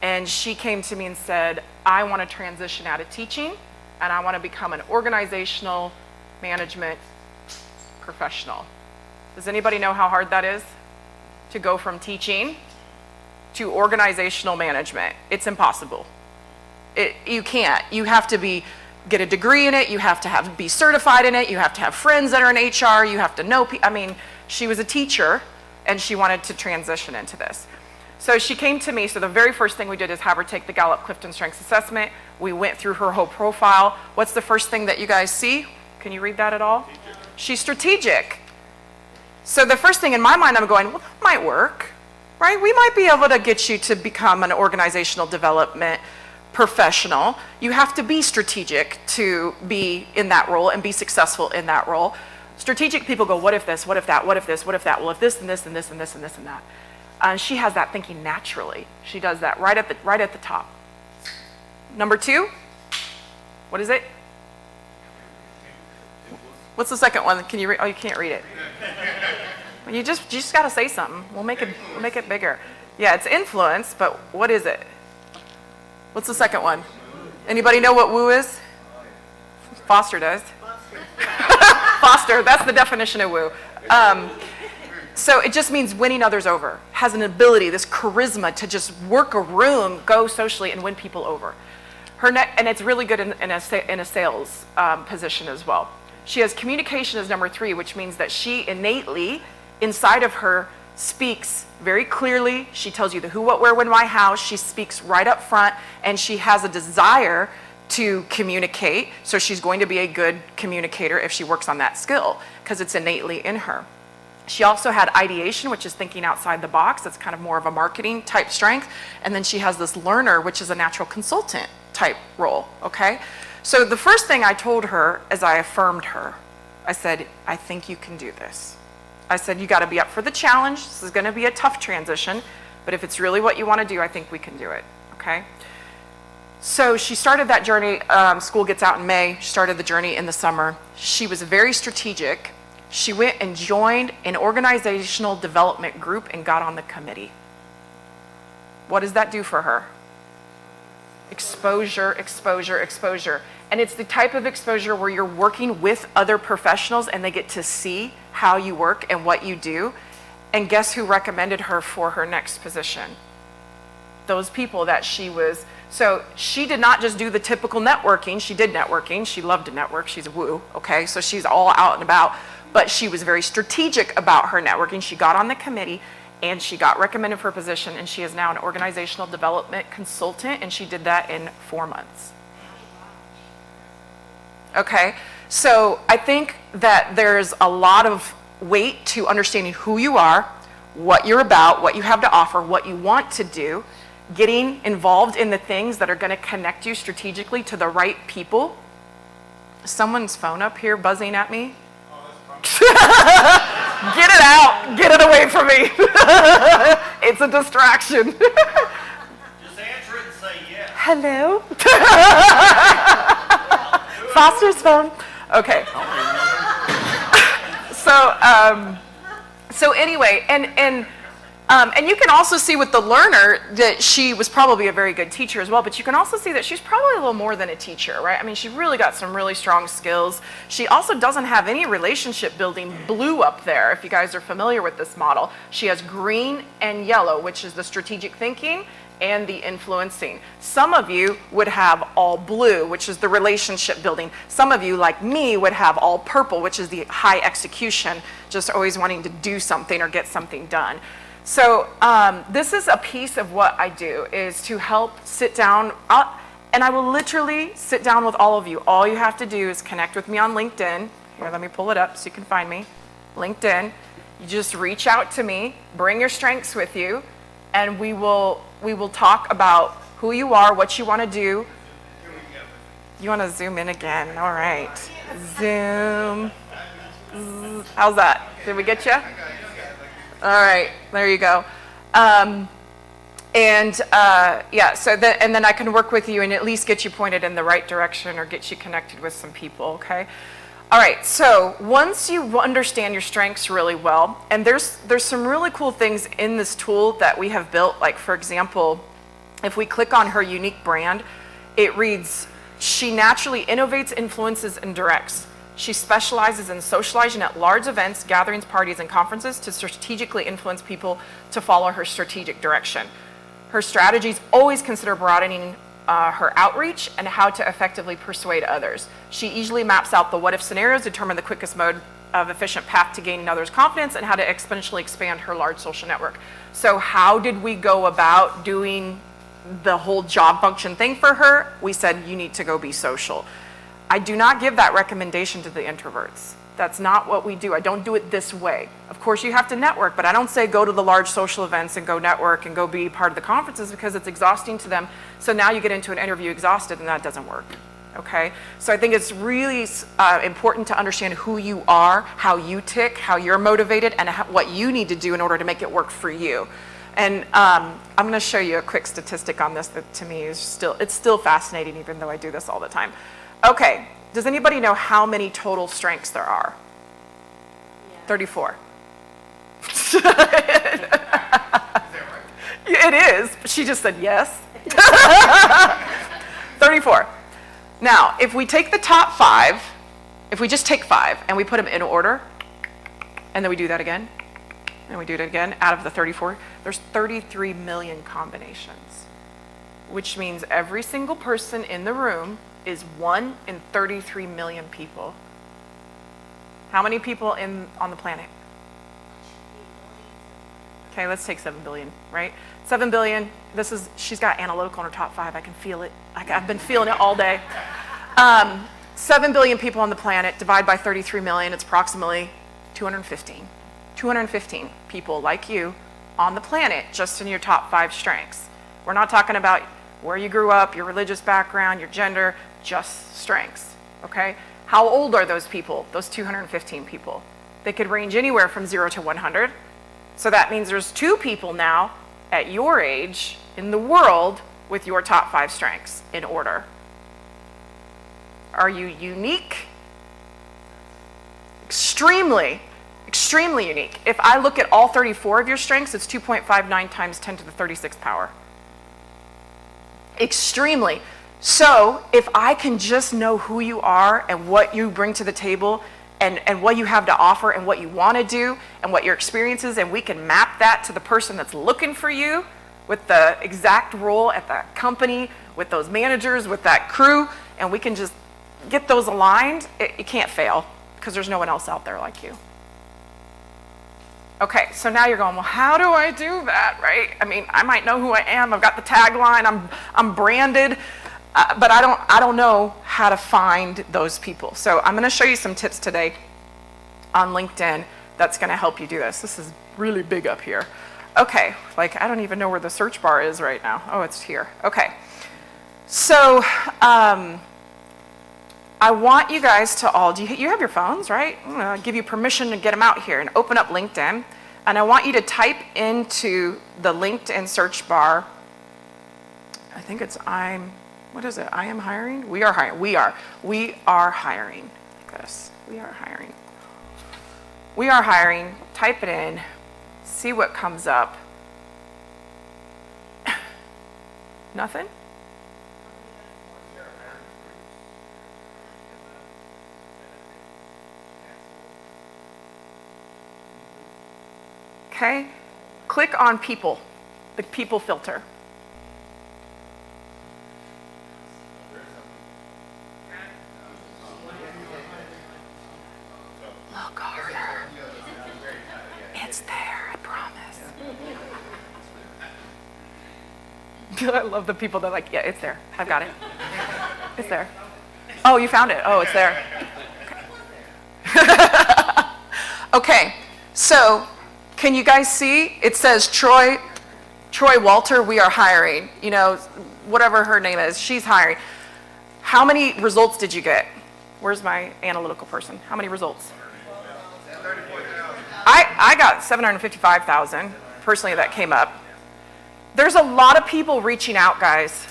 and she came to me and said, I want to transition out of teaching, and I want to become an organizational management professional. Does anybody know how hard that is? To go from teaching to organizational management. It's impossible. You can't. You have to get a degree in it, you have to be certified in it, you have to have friends that are in HR, you have to know people. I mean, she was a teacher and she wanted to transition into this. So she came to me, so the very first thing we did is have her take the Gallup-Clifton Strengths Assessment. We went through her whole profile. What's the first thing that you guys see? Can you read that at all? She's strategic. So the first thing in my mind, I'm going, well, that might work, right? We might be able to get you to become an organizational development professional. You have to be strategic to be in that role and be successful in that role. Strategic people go, what if this, what if that, what if this, what if that? Well, if this and this and this and this and this and that. And she has that thinking naturally. She does that right at the top. Number 2, what is it? What's the second one? Can you read? Oh, you can't read it. You just got to say something. We'll make it bigger. Yeah, it's influence, but what is it? What's the second one? Anybody know what woo is? Foster does. Foster, that's the definition of woo. So it just means winning others over. Has an ability, this charisma to just work a room, go socially, and win people over. And it's really good in a sales position as well. She has communication as number 3, which means that she innately, inside of her, speaks very clearly. She tells you the who, what, where, when, why, how. She speaks right up front, and she has a desire to communicate. So she's going to be a good communicator if she works on that skill, because it's innately in her. She also had ideation, which is thinking outside the box. That's kind of more of a marketing type strength. And then she has this learner, which is a natural consultant type role, okay? So the first thing I told her is I affirmed her. I said, I think you can do this. I said, you got to be up for the challenge. This is going to be a tough transition, but if it's really what you want to do, I think we can do it, okay? So she started that journey. School gets out in May. She started the journey in the summer. She was very strategic. She went and joined an organizational development group and got on the committee. What does that do for her? Exposure, exposure, exposure. And it's the type of exposure where you're working with other professionals and they get to see how you work and what you do. And guess who recommended her for her next position? Those people that she was. So she did not just do the typical networking. She did networking. She loved to network. She's a woo, okay? So she's all out and about. But she was very strategic about her networking. She got on the committee and she got recommended for a position, and she is now an organizational development consultant, and she did that in 4 months. Okay, so I think that there's a lot of weight to understanding who you are, what you're about, what you have to offer, what you want to do, getting involved in the things that are going to connect you strategically to the right people. Someone's phone up here buzzing at me. Get it out. Get it away from me. It's a distraction. Just answer it and say yes. Hello? Foster's phone. Okay. So anyway, and you can also see with the learner that she was probably a very good teacher as well, but you can also see that she's probably a little more than a teacher, right? I mean, she really got some really strong skills. She also doesn't have any relationship building blue up there, if you guys are familiar with this model. She has green and yellow, which is the strategic thinking and the influencing. Some of you would have all blue, which is the relationship building. Some of you, like me, would have all purple, which is the high execution, just always wanting to do something or get something done. So this is a piece of what I do, is to help sit down, and I will literally sit down with all of you. All you have to do is connect with me on LinkedIn. Here, let me pull it up so you can find me. LinkedIn. You just reach out to me, bring your strengths with you, and we will talk about who you are, what you want to do. You want to zoom in again? All right. Zoom. How's that? Did we get you? All right, there you go. Yeah, so and then I can work with you and at least get you pointed in the right direction or get you connected with some people, okay? All right, so once you understand your strengths really well, and there's some really cool things in this tool that we have built, like for example, if we click on her unique brand, it reads, she naturally innovates, influences, and directs. She specializes in socializing at large events, gatherings, parties, and conferences to strategically influence people to follow her strategic direction. Her strategies always consider broadening her outreach and how to effectively persuade others. She easily maps out the what-if scenarios, determine the quickest mode of efficient path to gaining others' confidence, and how to exponentially expand her large social network. So how did we go about doing the whole job function thing for her? We said, you need to go be social. I do not give that recommendation to the introverts. That's not what we do. I don't do it this way. Of course, you have to network, but I don't say go to the large social events and go network and go be part of the conferences because it's exhausting to them. So now you get into an interview exhausted and that doesn't work, okay? So I think it's really important to understand who you are, how you tick, how you're motivated, and what you need to do in order to make it work for you. And I'm gonna show you a quick statistic on this that to me is still fascinating even though I do this all the time. Okay, does anybody know how many total strengths there are? Yeah. 34. It is, but she just said yes. 34. Now, if we take the top 5, if we just take 5 and we put them in order, and then we do that again, and we do it again, out of the 34, there's 33 million combinations, which means every single person in the room is 1 in 33 million people. How many people on the planet? Okay, let's take 7 billion, right? 7 billion, she's got analytical in her top 5, I can feel it. I've been feeling it all day. 7 billion people on the planet, divide by 33 million, it's approximately 215. 215 people like you on the planet, just in your top 5 strengths. We're not talking about where you grew up, your religious background, your gender, just strengths, okay? How old are those people, those 215 people? They could range anywhere from 0 to 100. So that means there's 2 people now at your age in the world with your top 5 strengths in order. Are you unique? Extremely, extremely unique. If I look at all 34 of your strengths, it's 2.59 times 10 to the 36th power. Extremely. So if I can just know who you are and what you bring to the table and what you have to offer and what you want to do and what your experience is, and we can map that to the person that's looking for you with the exact role at that company, with those managers, with that crew, and we can just get those aligned, you can't fail because there's no one else out there like you. Okay, so now you're going, well, how do I do that, right? I mean, I might know who I am. I've got the tagline. I'm branded, but I don't know how to find those people. So I'm going to show you some tips today on LinkedIn that's going to help you do this. This is really big up here. Okay, like I don't even know where the search bar is right now. Oh, it's here. Okay, so I want you guys to all, you have your phones, right? I'm going to give you permission to get them out here and open up LinkedIn. And I want you to type into the LinkedIn search bar, I think it's what is it? I am hiring? We are hiring. We are hiring. Like this. We are hiring. We are hiring. Type it in. See what comes up. Nothing? Okay, click on people, the people filter. Look harder. It's there, I promise. I love the people that are like, yeah, it's there. I've got it. It's there. Oh, you found it. Oh, it's there. Okay, so can you guys see? It says Troy Walter, we are hiring. You know, whatever her name is, she's hiring. How many results did you get? Where's my analytical person? How many results? I got 755,000 personally that came up. There's a lot of people reaching out, guys.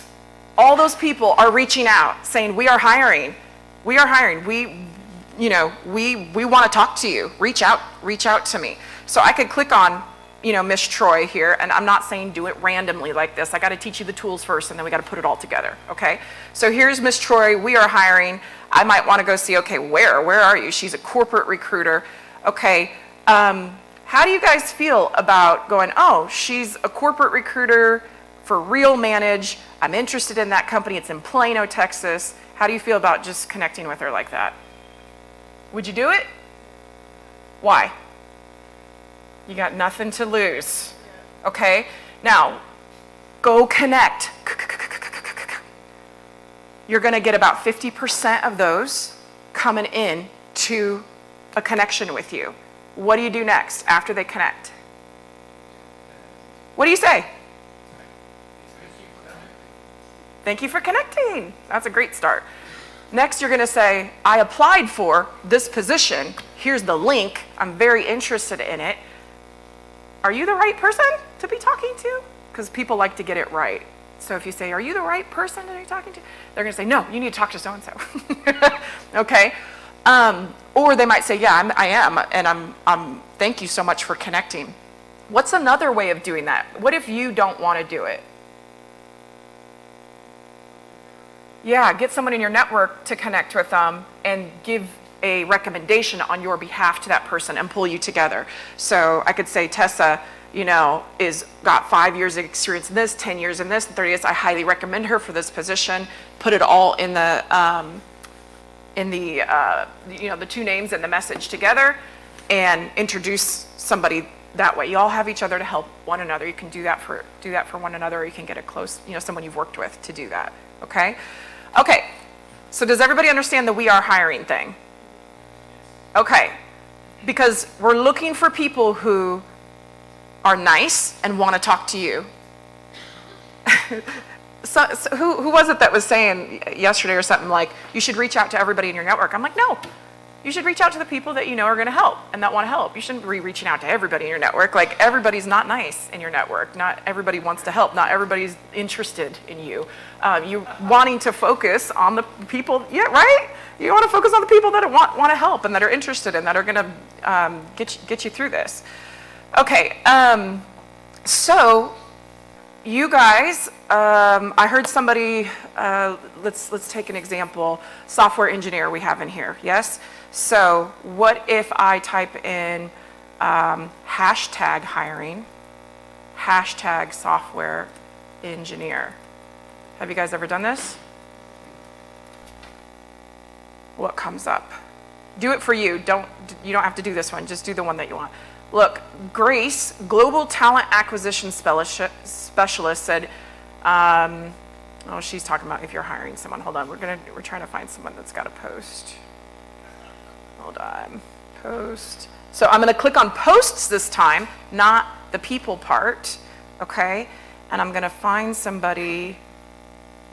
All those people are reaching out saying, we are hiring. We are hiring. We want to talk to you. Reach out to me. So I could click on, Miss Troy here, and I'm not saying do it randomly like this. I got to teach you the tools first, and then we got to put it all together, okay? So here's Miss Troy. We are hiring. I might want to go see, okay, where are you? She's a corporate recruiter. Okay, how do you guys feel about going, oh, she's a corporate recruiter for Real Manage. I'm interested in that company. It's in Plano, Texas. How do you feel about just connecting with her like that? Would you do it? Why? You got nothing to lose. Okay? Now, go connect. You're going to get about 50% of those coming in to a connection with you. What do you do next after they connect? What do you say? Thank you for connecting. That's a great start. Next, you're going to say, I applied for this position. Here's the link. I'm very interested in it. Are you the right person to be talking to? Because people like to get it right. So if you say, are you the right person to be talking to? They're going to say, no, you need to talk to so-and-so. Okay? Or they might say, yeah, I am, and thank you so much for connecting. What's another way of doing that? What if you don't want to do it? Yeah, get someone in your network to connect with them and give a recommendation on your behalf to that person and pull you together. So I could say Tessa, is got 5 years of experience in this, 10 years in this, 30 years. I highly recommend her for this position. Put it all in the the 2 names and the message together, and introduce somebody that way. You all have each other to help one another. You can do that for one another, or you can get a close, someone you've worked with to do that. Okay. So does everybody understand the we are hiring thing? Okay. Because we're looking for people who are nice and want to talk to you. So who was it that was saying yesterday or something like, you should reach out to everybody in your network? I'm like, no. You should reach out to the people that you know are going to help and that want to help. You shouldn't be reaching out to everybody in your network. Like, everybody's not nice in your network. Not everybody wants to help. Not everybody's interested in you. You wanting to focus on the people, yeah, right? You want to focus on the people that want to help and that are interested and that are going to get you through this. Okay, so you guys, I heard somebody, let's take an example, software engineer we have in here, yes? So what if I type in hashtag hiring, hashtag software engineer? Have you guys ever done this? What comes up? Do it for you. You don't have to do this one. Just do the one that you want. Look, Grace, Global Talent Acquisition Specialist said, oh, she's talking about if you're hiring someone. Hold on, we're trying to find someone that's got a post. Hold on, post. So I'm gonna click on posts this time, not the people part, okay? And I'm gonna find somebody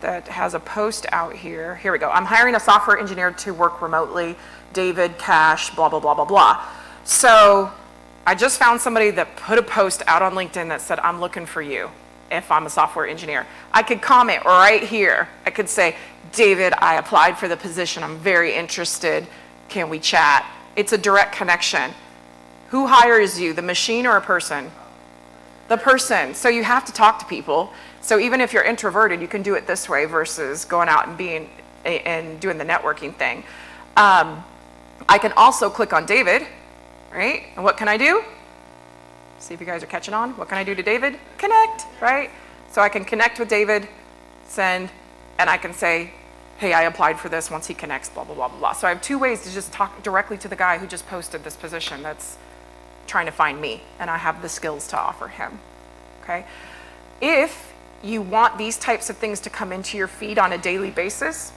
that has a post out here. Here we go. I'm hiring a software engineer to work remotely. David, Cash, blah, blah, blah, blah, blah. So I just found somebody that put a post out on LinkedIn that said, I'm looking for you if I'm a software engineer. I could comment right here. I could say, David, I applied for the position. I'm very interested. Can we chat? It's a direct connection. Who hires you, the machine or a person? The person. So you have to talk to people. So even if you're introverted, you can do it this way versus going out and doing the networking thing. I can also click on David, right? And what can I do? See if you guys are catching on. What can I do to David? Connect, right? So I can connect with David, send, and I can say, hey, I applied for this. Once he connects, blah, blah, blah, blah, blah. So I have two ways to just talk directly to the guy who just posted this position that's trying to find me, and I have the skills to offer him, okay? If you want these types of things to come into your feed on a daily basis,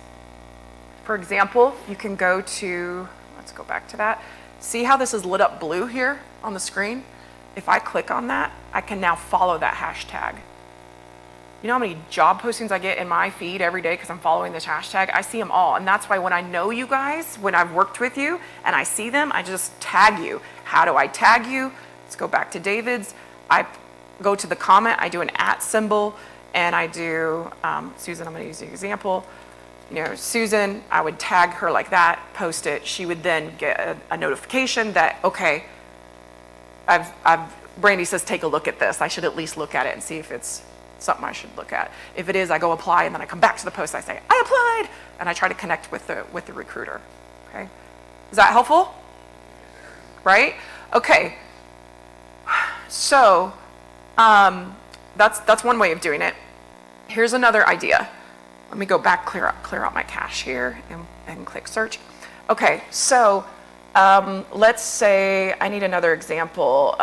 for example, you can go to, let's go back to that. See how this is lit up blue here on the screen? If I click on that, I can now follow that hashtag. You know how many job postings I get in my feed every day because I'm following this hashtag? I see them all. And that's why when I know you guys, when I've worked with you and I see them, I just tag you. How do I tag you? Let's go back to David's. I go to the comment, I do an @ symbol, and I do, Susan, I'm gonna use the example. You know, Susan, I would tag her like that, post it. She would then get a notification that, okay, Brandy says, take a look at this. I should at least look at it and see if it's something I should look at. If it is, I go apply, and then I come back to the post, I say, I applied, and I try to connect with the recruiter, okay? Is that helpful? Right? Okay. So, that's one way of doing it. Here's another idea. Let me go back, clear out my cache here, and click search. Okay, so let's say I need another example.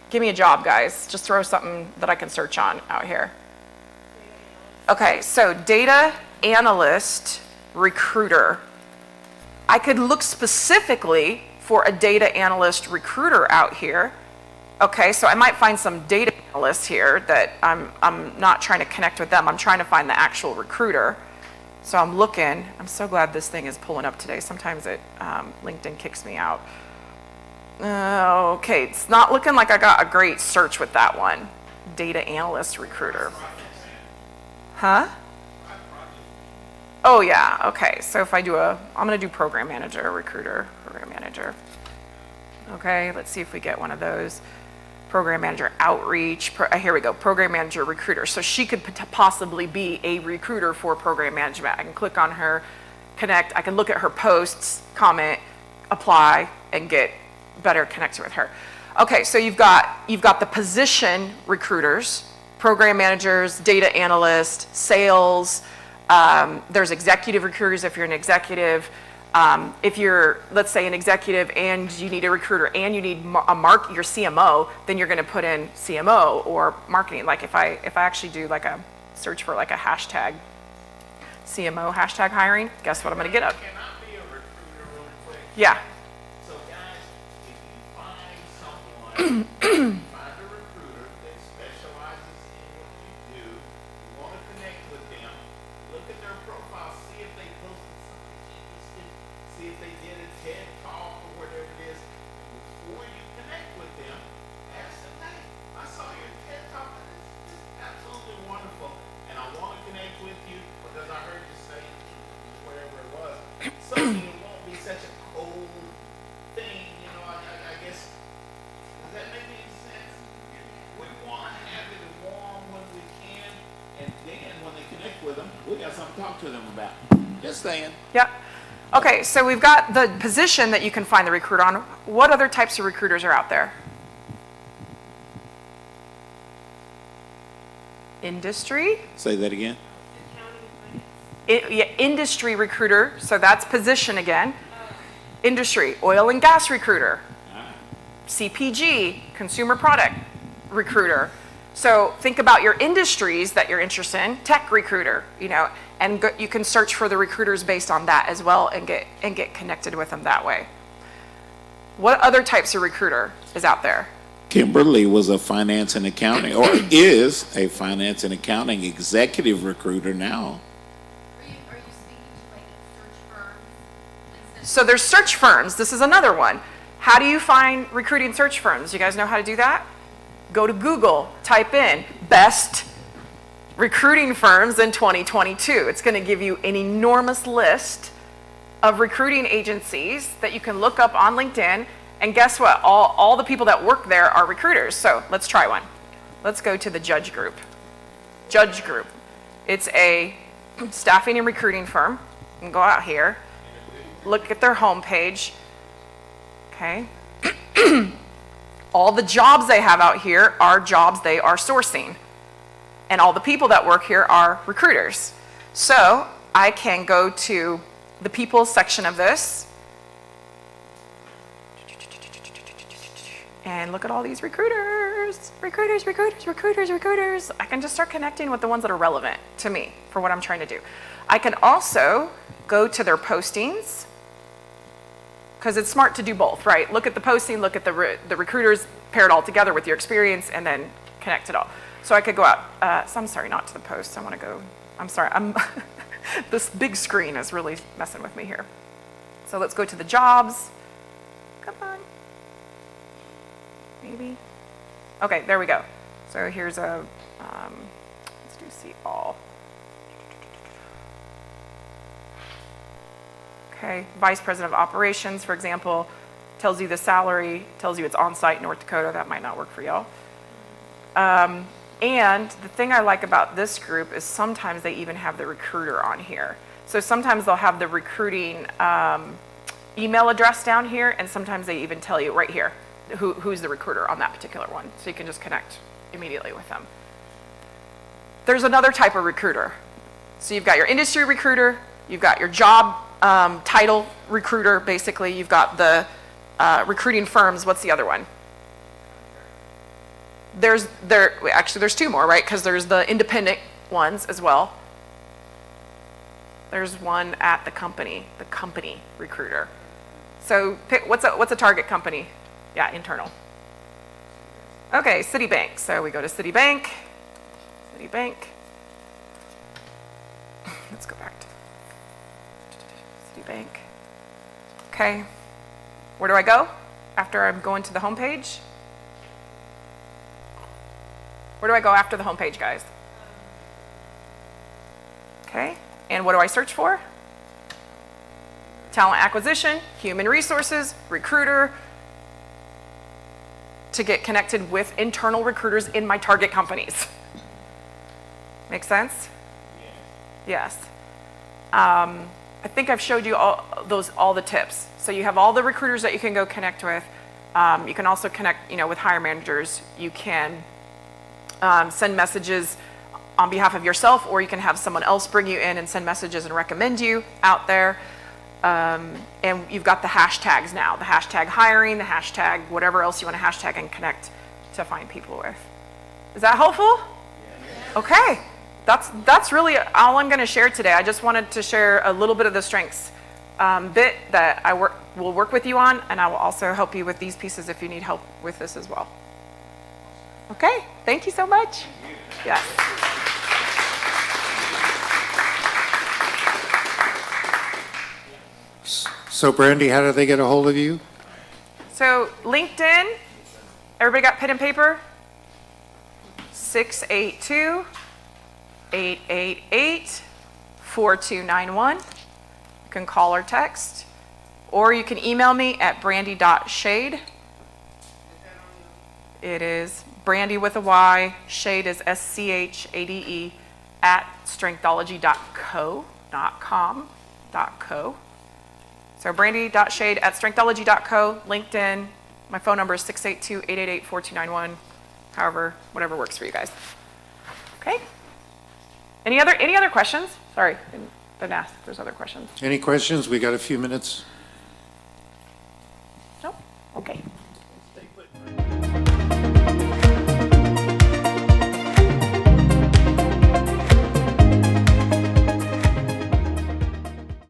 Give me a job, guys. Just throw something that I can search on out here. Okay, so data analyst recruiter. I could look specifically for a data analyst recruiter out here. Okay, so I might find some data analysts here that I'm not trying to connect with them. I'm trying to find the actual recruiter. So I'm looking. I'm so glad this thing is pulling up today. Sometimes LinkedIn kicks me out. Okay, it's not looking like I got a great search with that one. Data analyst recruiter. Huh? Oh yeah, okay. So if I do I'm gonna do program manager, recruiter, program manager. Okay, let's see if we get one of those. Program manager outreach, here we go, program manager recruiter. So she could possibly be a recruiter for program management. I can click on her, connect, I can look at her posts, comment, apply, and get better connected with her. Okay, so you've got the position recruiters, program managers, data analysts, sales, there's executive recruiters if you're an executive. If you're, let's say, an executive and you need a recruiter and you need your CMO, then you're going to put in CMO or marketing. Like if I actually do like a search for like a hashtag CMO hashtag hiring, guess what I'm going to get up? Can I be a recruiter really quick? Yeah. see if they posted something interesting, see if they did a TED talk or whatever it is. Before you connect with them, ask them, hey, I saw your TED talk, and it's absolutely wonderful, and I want to connect with you because I heard you say whatever it was. Something that won't be such a cold thing, I guess. Does that make any sense? We want to have it warm when we can, and then when they connect with them, we got something to talk to them about. Just saying. Yep. Okay, so we've got the position that you can find the recruiter on. What other types of recruiters are out there? Industry? Say that again. Industry recruiter, so that's position again. Industry, oil and gas recruiter. CPG, consumer product recruiter. So think about your industries that you're interested in, tech recruiter, and you can search for the recruiters based on that as well and get connected with them that way. What other types of recruiter is out there? Kimberly was a finance and accounting, or is a finance and accounting executive recruiter now. Are you speaking to like search firms? So there's search firms. This is another one. How do you find recruiting search firms? You guys know how to do that? Go to Google, type in best recruiting firms in 2022. It's going to give you an enormous list of recruiting agencies that you can look up on LinkedIn. And guess what? All the people that work there are recruiters. So let's try one. Let's go to the Judge Group. Judge Group. It's a staffing and recruiting firm. You can go out here, look at their homepage. Okay. All the jobs they have out here are jobs they are sourcing. And all the people that work here are recruiters. So I can go to the people section of this and look at all these recruiters. Recruiters. I can just start connecting with the ones that are relevant to me for what I'm trying to do. I can also go to their postings, because it's smart to do both, right? Look at the posting, look at the recruiters, pair it all together with your experience, and then connect it all. So I could go out, so I'm sorry, not to the post. I want to go, I'm sorry, this big screen is really messing with me here. So let's go to the jobs. Come on. Maybe. Okay, there we go. So here's a, let's do see all. Okay, Vice President of Operations, for example, tells you the salary, tells you it's on-site in North Dakota. That might not work for y'all. And the thing I like about this group is sometimes they even have the recruiter on here. So sometimes they'll have the recruiting email address down here, and sometimes they even tell you right here who's the recruiter on that particular one. So you can just connect immediately with them. There's another type of recruiter. So you've got your industry recruiter, you've got your job title recruiter, basically. You've got the recruiting firms. What's the other one? Actually, there's two more, right? Because there's the independent ones as well. There's one at the company recruiter. So pick, what's a target company? Yeah, internal. Okay, Citibank. So we go to Citibank. Let's go back to Citibank. Okay. Where do I go after I'm going to the homepage? Where do I go after the homepage, guys? Okay. And what do I search for? Talent acquisition, human resources, recruiter, to get connected with internal recruiters in my target companies. Make sense? Yes. I think I've showed you all the tips. So you have all the recruiters that you can go connect with. You can also connect, with hire managers. You can send messages on behalf of yourself, or you can have someone else bring you in and send messages and recommend you out there. And you've got the hashtags now, the hashtag hiring, the hashtag whatever else you want to hashtag and connect to find people with. Is that helpful? Yes. Okay. That's really all I'm going to share today. I just wanted to share a little bit of the strengths bit that I will work with you on, and I will also help you with these pieces if you need help with this as well. Okay. Thank you so much. Yes. So Brandy, how do they get a hold of you? So LinkedIn, everybody got pen and paper? 682-888-4291. You can call or text, or you can email me at brandy.shade. It is Brandy with a Y, Shade is SCHADE at strengthology.co, not com, .co. So brandy.shade at strengthology.co, LinkedIn. My phone number is 682-888-4291. However, whatever works for you guys. Okay? Any other questions? Sorry, didn't ask if there's other questions. Any questions? We got a few minutes.